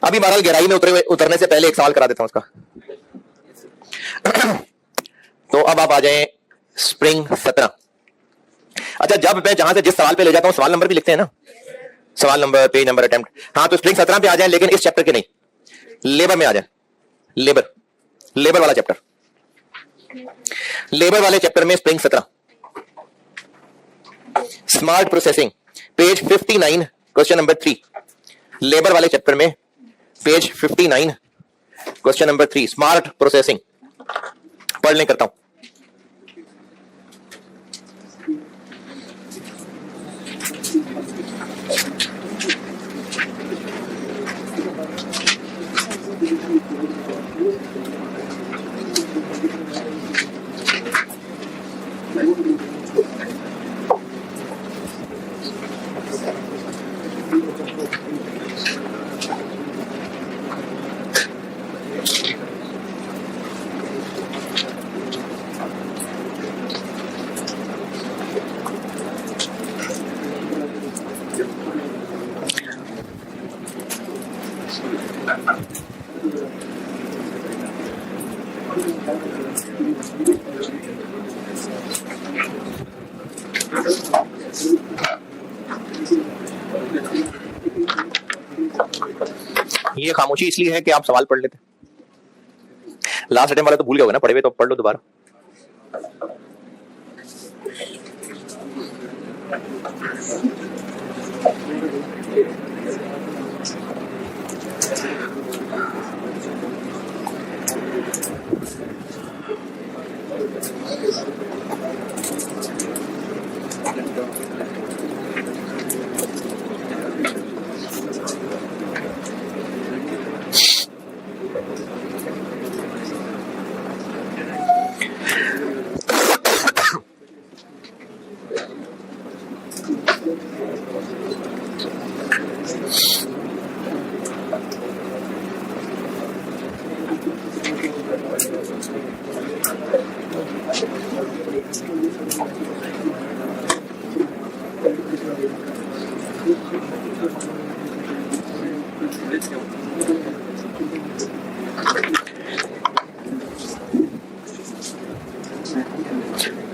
अभी बहरहाल गहराई में उतरने से पहले एक सवाल करा देता हूं उसका। तो अब आप आ जाएं स्प्रिंग 17। अच्छा, जब मैं जहां से जिस सवाल पे ले जाता हूं सवाल नंबर भी लिखते हैं ना, सवाल नंबर, पेज नंबर, अटेम्प्ट, हाँ तो स्प्रिंग 17 पे आ जाए, लेकिन इस चैप्टर के नहीं, लेबर में आ जाए। लेबर वाला चैप्टर, लेबर वाले चैप्टर में spring 17 smart processing, page 59 question number 3। Labour वाले चैप्टर में page 59 question number 3 smart processing. पढ़ लें, करता हूं। ये खामोशी इसलिए है कि आप सवाल पढ़ लेते। लास्ट अटेम्प्ट वाले तो भूल गए होगे ना, पढ़े हुए तो पढ़ लो दोबारा।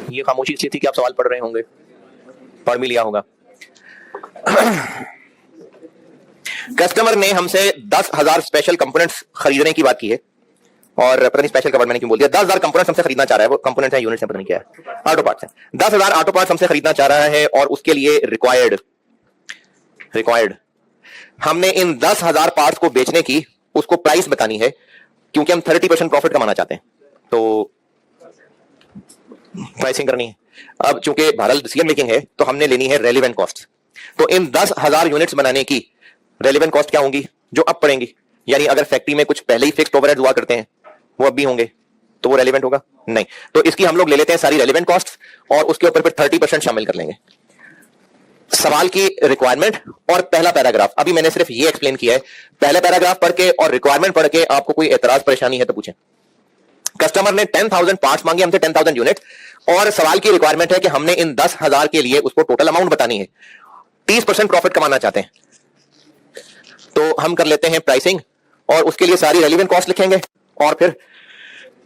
ये खामोशी इसलिए थी कि आप सवाल पढ़ रहे होंगे, पढ़ भी लिया होगा। कस्टमर ने हमसे 10,000 स्पेशल कंपोनेंट्स खरीदने की बात की है, और पता नहीं स्पेशल का वर्ड मैंने क्यों बोल दिया। 10,000 कंपोनेंट्स हमसे खरीदना चाह रहा है, वो कंपोनेंट्स है, यूनिट्स है, पता नहीं क्या है, ऑटो पार्ट्स है। 10,000 ऑटो पार्ट्स हमसे खरीदना चाह रहा है, और उसके लिए रिक्वायर्ड हमने इन 10,000 पार्ट्स को बेचने की उसको प्राइस बतानी है, क्योंकि हम 30% प्रॉफिट कमाना चाहते हैं, तो प्राइसिंग करनी है। अब चूंकि भारत डिसीजन मेकिंग है, तो हमने लेनी है रेलिवेंट कॉस्ट। तो इन 10,000 यूनिट्स बनाने की रेलिवेंट कॉस्ट क्या होंगी, जो अब पड़ेंगी। यानी अगर फैक्ट्री में कुछ पहले ही फिक्स्ड ओवरहेड हुआ करते हैं, वो अब भी होंगे, तो वो रेलिवेंट होगा नहीं। तो इसकी हम लोग ले लेते हैं सारी रेलिवेंट कॉस्ट, और उसके ऊपर फिर 30% शामिल कर लेंगे। सवाल की रिक्वायरमेंट और पहला पैराग्राफ, अभी मैंने सिर्फ ये एक्सप्लेन किया है। पहला पैराग्राफ पढ़ के और रिक्वायरमेंट पढ़ के आपको कोई एतराज परेशानी है तो पूछें। कस्टमर ने 10,000 पार्ट्स मांगे हमसे, 10,000 यूनिट, और सवाल की रिक्वायरमेंट है कि हमने इन 10,000 के लिए उसको टोटल अमाउंट बतानी है। 30% प्रॉफिट कमाना चाहते हैं, तो हम कर लेते हैं प्राइसिंग, और उसके लिए सारी रेलिवेंट कॉस्ट लिखेंगे, और फिर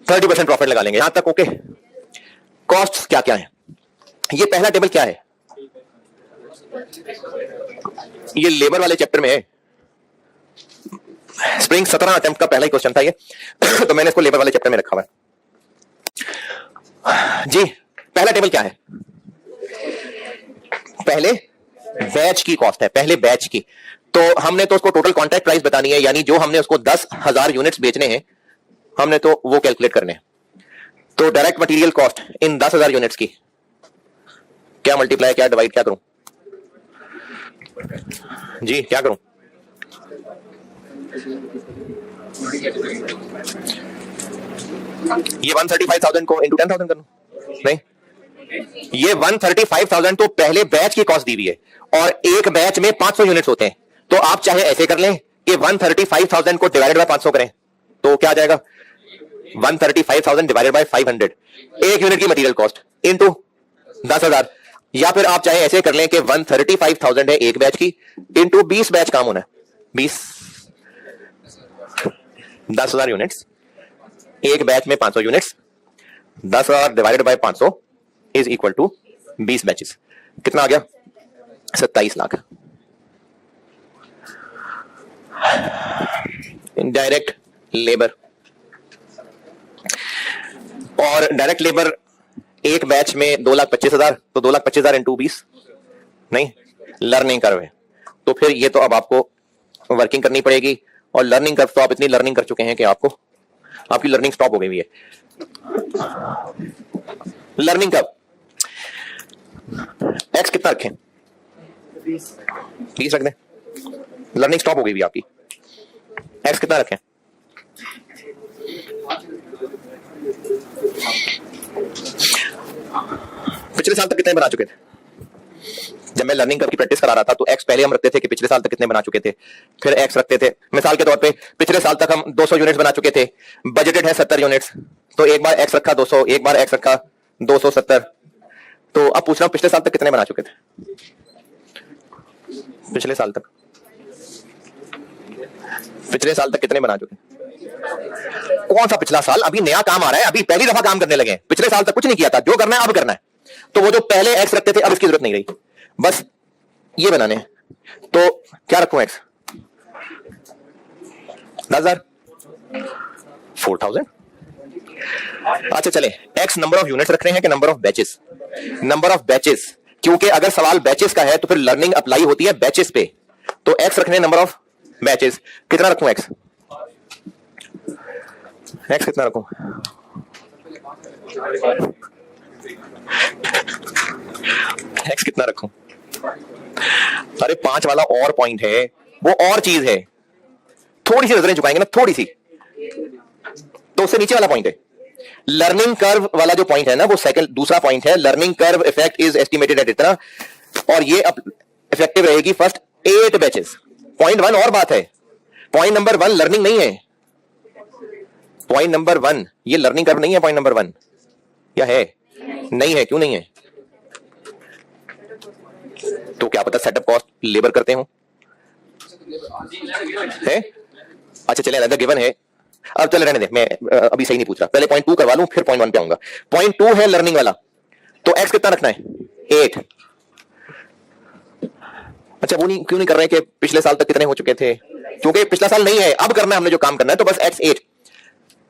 30% प्रॉफिट लगा लेंगे। यहां तक ओके। कॉस्ट क्या क्या है, ये पहला टेबल क्या है, ये लेबर वाले चैप्टर में है। स्प्रिंग 17 अटेम्प्ट का पहला ही क्वेश्चन था ये, तो मैंने इसको लेबर वाले चैप्टर में रखा हुआ है जी। पहला टेबल क्या है, पहले बैच की कॉस्ट है, पहले बैच की। तो हमने तो उसको टोटल कॉन्ट्रैक्ट प्राइस बतानी है, यानी जो हमने उसको 10,000 यूनिट्स बेचने हैं, हमने तो वो कैलकुलेट करने हैं। तो direct material cost in 10,000 units की क्या मल्टीप्लाई, क्या डिवाइड, क्या करूं जी, क्या करूं? ये 135,000 को इंटू 10,000 कर लूं? नहीं, ये 135,000 तो पहले बैच की कॉस्ट दी हुई है, और एक बैच में 500 यूनिट्स होते हैं। तो आप चाहे ऐसे कर लें कि 135,000 को डिवाइडेड बाय 500 करें, तो क्या आ जाएगा, 135,000 डिवाइडेड बाय 500, एक यूनिट की मटेरियल कॉस्ट इनटू 10,000। या फिर आप चाहे ऐसे कर लें कि 135,000 है एक बैच की, इनटू 20 बैच काम होना है, 20 10,000 यूनिट्स, एक बैच में 500 units, 10,000 divided by 500 is equal to 20 batches. कितना आ गया, 27 लाख। इनडायरेक्ट लेबर, और डायरेक्ट लेबर एक बैच में 2,25,000, तो 2,25,000 इंटू 20, नहीं, लर्निंग कर्व है। तो फिर ये तो अब आपको वर्किंग करनी पड़ेगी, और लर्निंग कर्व तो आप इतनी लर्निंग कर चुके हैं कि आपको, आपकी लर्निंग स्टॉप हो गई है। लर्निंग कर्व एक्स कितना रखें, 20 रख दें, लर्निंग स्टॉप हो गई भी आपकी। एक्स कितना रखें, पिछले साल तक कितने बना चुके थे? जब मैं लर्निंग कर्व की प्रैक्टिस करा रहा था, तो एक्स पहले हम रखते थे कि पिछले साल तक कितने बना चुके थे, फिर एक्स रखते थे। मिसाल के तौर पे पिछले साल तक हम 200 यूनिट्स बना चुके थे, बजटेड है 70 यूनिट्स, तो एक बार एक्स रखा 200, एक बार एक्स रखा 270। तो अब पूछ रहा हूं पिछले साल तक कितने बना चुके थे, पिछले साल तक, पिछले साल तक कितने बना चुके? कौन सा पिछला साल, अभी नया काम आ रहा है, अभी पहली दफा काम करने लगे। पिछले साल तक कुछ नहीं किया था, जो करना है अब करना है। तो वो जो पहले एक्स रखते थे, अब इसकी जरूरत नहीं रही, बस ये बनाने। तो क्या रखूं एक्स, 10,000, 4,000। अच्छा चले, एक्स नंबर ऑफ यूनिट्स रख रहे हैं कि number of batches? Number of batches, क्योंकि अगर सवाल बैचेस का है तो फिर लर्निंग अप्लाई होती है बैचेस पे। तो एक्स रखने नंबर ऑफ बैचेस, कितना रखूं एक्स? एक्स कितना रखूं? एक्स कितना रखूं? अरे 5 वाला और पॉइंट है, वो और चीज है, थोड़ी सी नजरें झुकाएंगे ना, थोड़ी सी, तो उससे नीचे वाला पॉइंट है। लर्निंग कर्व वाला जो पॉइंट है ना, वो सेकंड दूसरा पॉइंट है। Learning curve effect is estimated at इतना, और ये इफेक्टिव रहेगी फर्स्ट 8 बैचेस। पॉइंट 1 और बात है, पॉइंट नंबर 1 लर्निंग नहीं है। पॉइंट नंबर 1 ये लर्निंग कर्व नहीं है। पॉइंट नंबर 1 क्या है? नहीं है। क्यों नहीं है? तो क्या पता सेटअप कॉस्ट लेबर करते हो है? अच्छा चले, अगर गिवन है, अब चले रहने दे, मैं अभी सही नहीं पूछ रहा, पहले पॉइंट 2 करवा लूं फिर पॉइंट 1 पे आऊंगा। पॉइंट 2 है लर्निंग वाला, तो एक्स कितना रखना है? 8। अच्छा वो नहीं, क्यों नहीं कर रहे कि पिछले साल तक कितने हो चुके थे? क्योंकि पिछला साल नहीं है, अब करना है हमने जो काम करना है, तो बस X 8।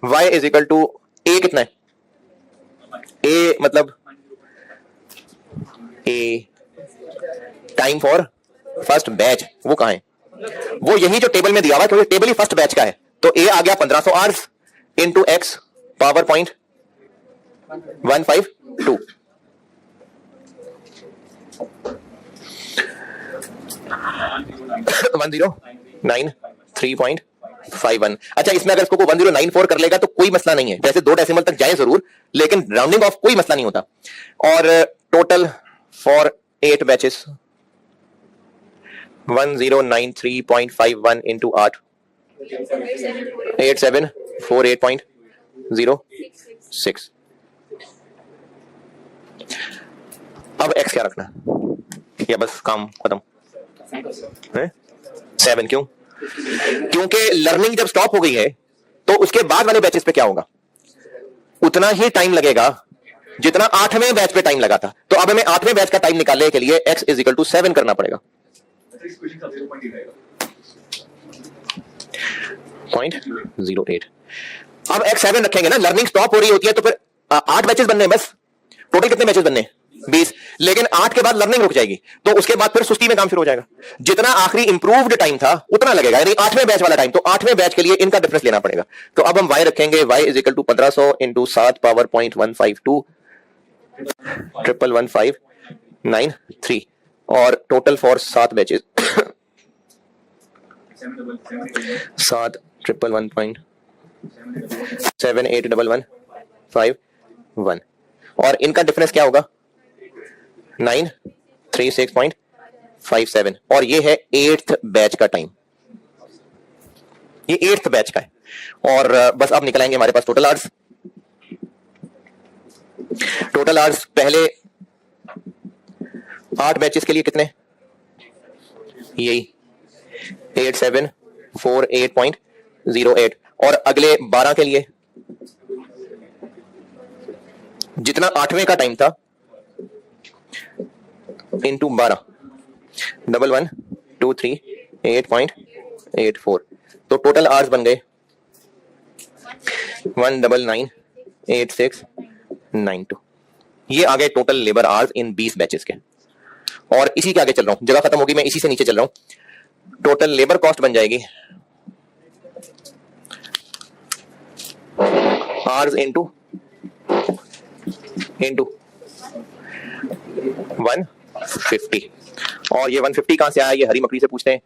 y is equal to A कितना है? ए मतलब A time for first batch, वो कहां है? वो यही जो टेबल में दिया हुआ है, क्योंकि टेबल ही फर्स्ट बैच का है। तो ए आ गया 1500 hours into x power point 152। $1093.51। अच्छा इसमें अगर इसको 1094 कर लेगा तो कोई मसला नहीं है, वैसे 2 डेसिमल तक जाए जरूर, लेकिन राउंडिंग ऑफ कोई मसला नहीं होता। और टोटल फॉर 8 बैचेस 1093.51 इंटू 8 8748.06। अब एक्स क्या रखना या बस काम खत्म है? 7। क्यों? क्योंकि लर्निंग जब स्टॉप हो गई है तो उसके बाद वाले बैचेस पे क्या होगा? उतना ही टाइम लगेगा जितना 8वें बैच पे टाइम लगा था। तो अब हमें 8वें बैच का टाइम निकालने के लिए x इज इक्वल टू 7 करना पड़ेगा। 0.08। अब x 7 रखेंगे ना, लर्निंग स्टॉप हो रही होती है तो फिर 8 बैचेस बनने हैं बस। टोटल कितने बैचेस बनने? 20। लेकिन 8 के बाद लर्निंग रुक जाएगी, तो उसके बाद फिर सुस्ती में काम शुरू हो जाएगा। जितना आखिरी इंप्रूव्ड टाइम था उतना लगेगा, यानी 8वें बैच वाला टाइम। तो 8वें बैच के लिए इनका डिफरेंस लेना पड़ेगा। तो अब हम y रखेंगे, y is equal to 1500 into 7 power 0.152 11593, और टोटल फॉर 7 बैचेस 7 111.781151, और इनका डिफरेंस क्या होगा? 936.57, और ये है 8th बैच का टाइम। ये 8th बैच का है। और बस अब निकल आएंगे हमारे पास टोटल आवर्स। टोटल आवर्स पहले 8 बैचेस के लिए कितने? यही 8748.08, और अगले 12 के लिए जितना 8वें का टाइम था इंटू 12 11238.84, तो टोटल आवर्स बन गए 1998692। ये आ गए total labour hours in 20 batches के। और इसी के आगे चल रहा हूं, जगह खत्म होगी, मैं इसी से नीचे चल रहा हूं। टोटल लेबर कॉस्ट बन जाएगी आवर्स इंटू 150, और ये 150 कहां से आया? ये हरी मकड़ी से पूछते हैं।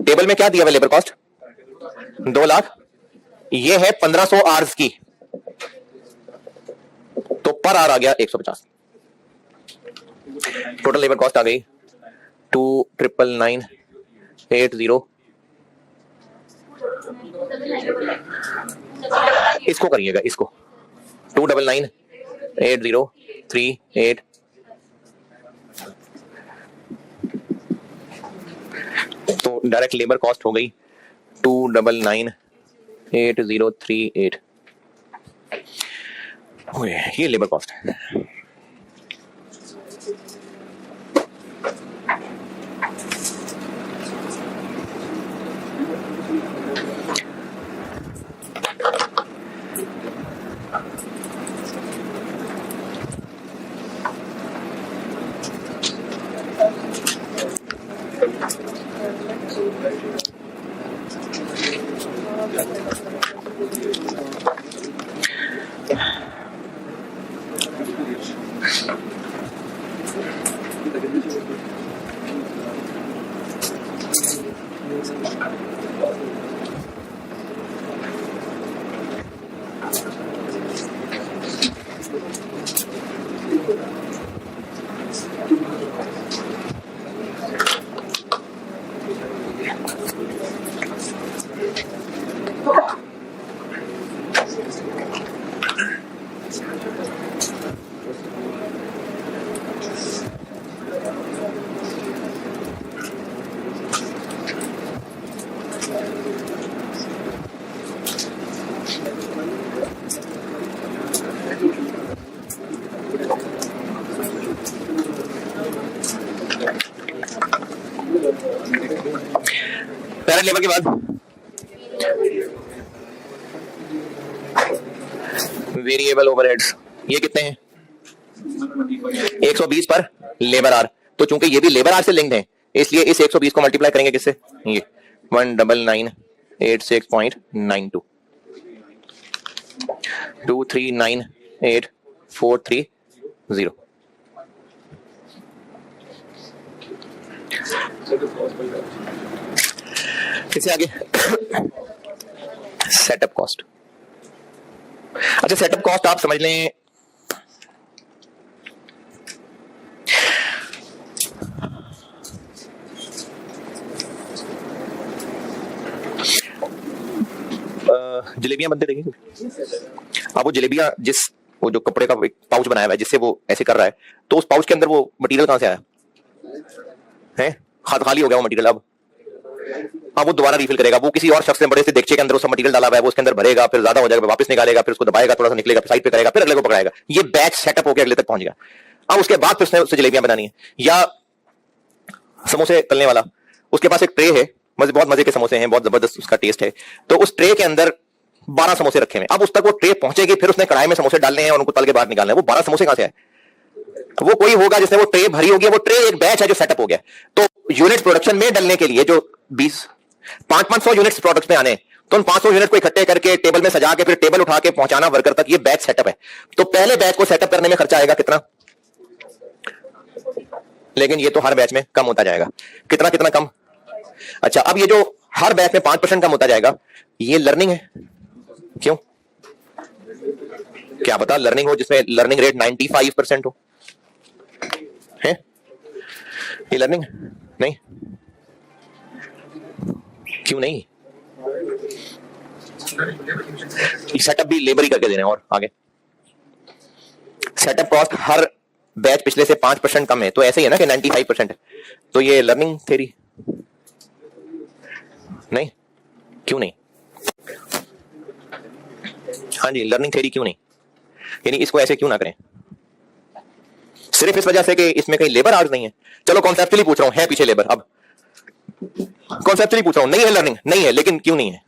टेबल में क्या दिया हुआ लेबर कॉस्ट? 2 लाख। ये है 1500 आवर्स की, तो पर आवर आ गया 150। टोटल लेबर कॉस्ट आ गई 2,999,80। इसको करिएगा, इसको 2,999,8038। तो डायरेक्ट लेबर कॉस्ट हो गई 2,999,8038। ये लेबर कॉस्ट है। लेबर के बाद वेरिएबल ओवरहेड्स, ये कितने हैं 120 पर लेबर आर। तो चूंकि ये भी लेबर आर से लिंक्ड है इसलिए इस 120 को मल्टीप्लाई करेंगे किससे, ये 19986.92 2398430। इससे आगे सेटअप कॉस्ट। अच्छा सेटअप कॉस्ट आप समझ लें जलेबियां बनते देखेंगे आप, वो जलेबियां जिस वो जो कपड़े का एक पाउच बनाया हुआ है जिससे वो ऐसे कर रहा है, तो उस पाउच के अंदर वो मटेरियल कहां से आया है, खाली हो गया वो मटेरियल। अब वो दोबारा रिफिल करेगा, वो किसी और शख्स ने बड़े से देगचे के अंदर उसका मटेरियल डाला हुआ है, वो उसके अंदर भरेगा, फिर ज्यादा हो जाएगा, वापस निकालेगा, फिर उसको दबाएगा, थोड़ा सा निकलेगा, फिर साइड पे करेगा, फिर अगले को पकड़ाएगा। ये बैच सेटअप होकर अगले तक पहुंच गया। अब उसके बाद फिर उससे जलेबियां बनानी है। या समोसे तलने वाला, उसके पास एक ट्रे है, बहुत मजे के समोसे हैं, बहुत जबरदस्त उसका टेस्ट है, तो उस ट्रे के अंदर 12 समोसे रखे हैं। अब उस तक वो ट्रे पहुंचेगी, फिर उसने कढ़ाई में समोसे डालने हैं और उनको तल के बाहर निकालना है। वो 12 समोसे कहां से आए, वो कोई होगा जिसने वो ट्रे भरी होगी, वो ट्रे एक बैच है जो सेटअप हो गया। तो यूनिट प्रोडक्शन में डलने के लिए जो 500 यूनिट्स प्रोडक्ट में आने, तो उन 500 यूनिट को इकट्ठे करके टेबल में सजा के फिर टेबल उठा के पहुंचाना वर्कर तक, ये बैच सेटअप है। तो पहले बैच को सेटअप करने में खर्चा आएगा कितना, लेकिन ये तो हर बैच में कम होता जाएगा। कितना कितना कम, अच्छा अब ये जो हर बैच में 5% कम होता जाएगा, ये लर्निंग है। क्यों, क्या पता लर्निंग हो जिसमें लर्निंग रेट 95% हो, है ये लर्निंग नहीं, क्यों नहीं, सेटअप भी लेबर ही करके देने। और आगे सेटअप कॉस्ट हर बैच पिछले से 5% कम है, तो ऐसे ही है ना कि 95% है, तो ये लर्निंग थ्योरी नहीं, क्यों नहीं, हाँ जी लर्निंग थ्योरी क्यों नहीं, यानी इसको ऐसे क्यों ना करें, सिर्फ इस वजह से कि इसमें कहीं लेबर आवर्स नहीं है। चलो कॉन्सेप्चुअली पूछ रहा हूं, है पीछे लेबर, अब कॉन्सेप्चुअली पूछ रहा हूं, नहीं है लर्निंग, नहीं है, लेकिन क्यों नहीं है,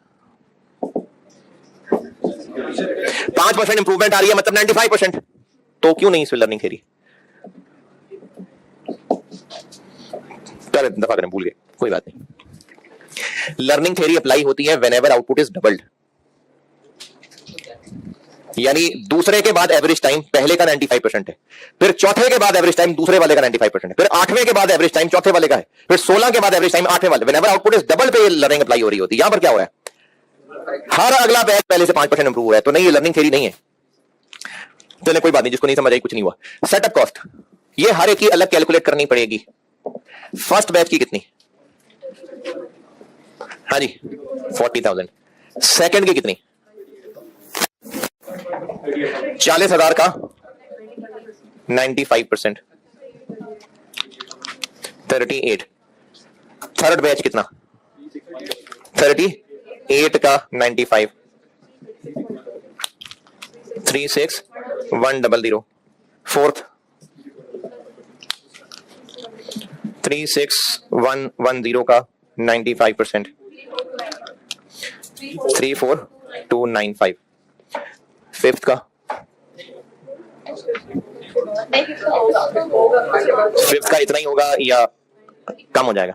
5% इंप्रूवमेंट आ रही है मतलब 95%, तो क्यों नहीं इसमें लर्निंग थ्योरी, दफा करें, भूल गए, कोई बात नहीं। लर्निंग थ्योरी अप्लाई होती है व्हेनेवर आउटपुट इज डबल्ड, यानी दूसरे के बाद एवरेज टाइम पहले का 95% है, फिर चौथे के बाद एवरेज टाइम दूसरे वाले का 95% है, फिर 8वें के बाद एवरेज टाइम चौथे वाले का है, फिर 16 के बाद एवरेज टाइम 8वें वाले। व्हेनेवर आउटपुट इज डबल पे लर्निंग अप्लाई हो रही होती है। यहां पर क्या हो रहा है, हर अगला बैच पहले से 5% इंप्रूव हुआ है, तो नहीं ये लर्निंग थ्योरी नहीं है। चलिए कोई बात नहीं, जिसको नहीं समझ आई कुछ नहीं हुआ। सेटअप कॉस्ट ये हर एक की अलग कैलकुलेट करनी पड़ेगी। फर्स्ट बैच की कितनी, हाँ जी 40,000, सेकंड की कितनी 40,000 का 95%, 38, थर्ड बैच कितना 38 का 95, 36,100, फोर्थ 36,110 का 95%, 34,295, फिफ्थ का, फिफ्थ का इतना ही होगा या कम हो जाएगा,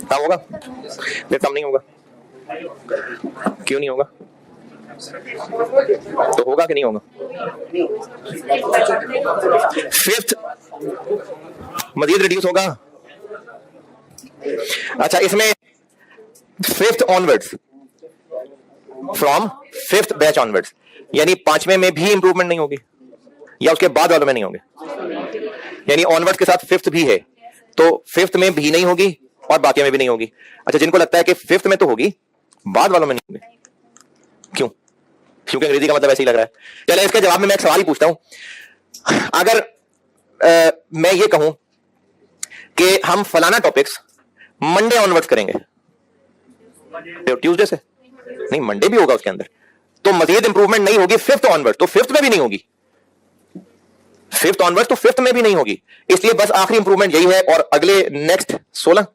कम होगा, फिर कम नहीं होगा, क्यों नहीं होगा, तो होगा कि नहीं होगा, फिफ्थ मजीद रिड्यूस होगा। अच्छा इसमें fifth onwards, from fifth batch onwards, यानी 5वें में भी इंप्रूवमेंट नहीं होगी या उसके बाद वालों में नहीं होंगे, यानी ऑनवर्ड्स के साथ फिफ्थ भी है, तो फिफ्थ में भी नहीं होगी और बाकी में भी नहीं होगी। अच्छा जिनको लगता है कि फिफ्थ में तो होगी बाद वालों में नहीं होगी, क्यों, क्योंकि अंग्रेजी का मतलब ऐसे ही लग रहा है। चलिए इसके जवाब में मैं एक सवाल ही पूछता हूं, अगर मैं ये कहूं कि हम फलाना टॉपिक्स मंडे ऑनवर्ड्स करेंगे, ट्यूसडे से नहीं, मंडे भी होगा उसके अंदर, तो मजीद इंप्रूवमेंट नहीं होगी फिफ्थ ऑनवर्ड, तो फिफ्थ में भी नहीं होगी, फिफ्थ ऑनवर्ड तो फिफ्थ में भी नहीं होगी, इसलिए बस आखिरी इंप्रूवमेंट यही है। और अगले नेक्स्ट 16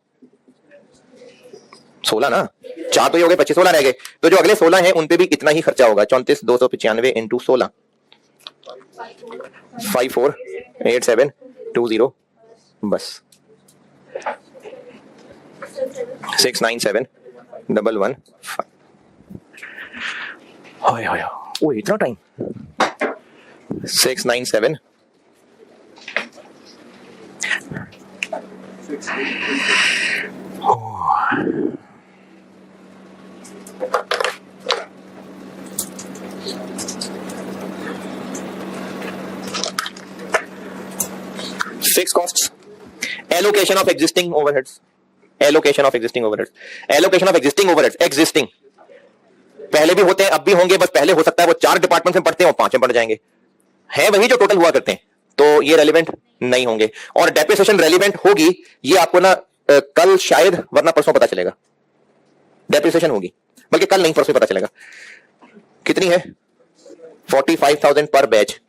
ना, 4 तो ये हो गए, 25 16 रह गए, तो जो अगले 16 हैं उन पे भी इतना ही खर्चा होगा। 34,295 इंटू 16, 548720 बस 69711 हाय हाय ओ इतना time 697 fixed costs, allocation of existing overheads, allocation of existing overheads, allocation of existing overheads, existing पहले भी होते हैं, अब भी होंगे, बस पहले हो सकता है वो 4 डिपार्टमेंट में पढ़ते हैं और 5 में पढ़ जाएंगे, है वही जो टोटल हुआ करते हैं, तो ये रेलिवेंट नहीं होंगे। और डेप्रिसिएशन रेलिवेंट होगी, ये आपको ना कल शायद वरना परसों पता चलेगा, डेप्रिसिएशन होगी, बल्कि कल नहीं परसों पता चलेगा। कितनी है? 45,000 पर batch.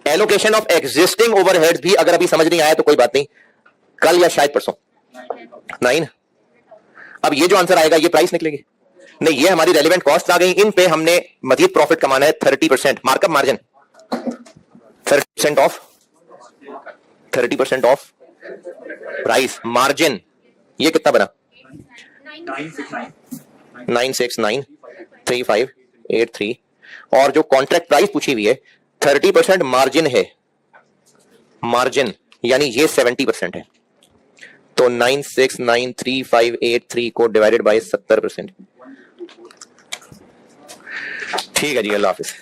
Allocation of existing overheads भी अगर अभी समझ नहीं आया तो कोई बात नहीं, कल या शायद परसों 9। अब ये जो आंसर आएगा ये प्राइस निकलेगी नहीं, ये हमारी रेलिवेंट कॉस्ट आ गई, इन पे हमने मजीद प्रॉफिट कमाना है 30%, markup margin 30% of 30% of price margin. ये कितना बना? 9693583 और जो कॉन्ट्रैक्ट प्राइस पूछी हुई है 30% मार्जिन है, मार्जिन यानी ये 70% है, तो 9693583 को डिवाइडेड बाय 70%। ठीक है जी, अल्लाह हाफिज।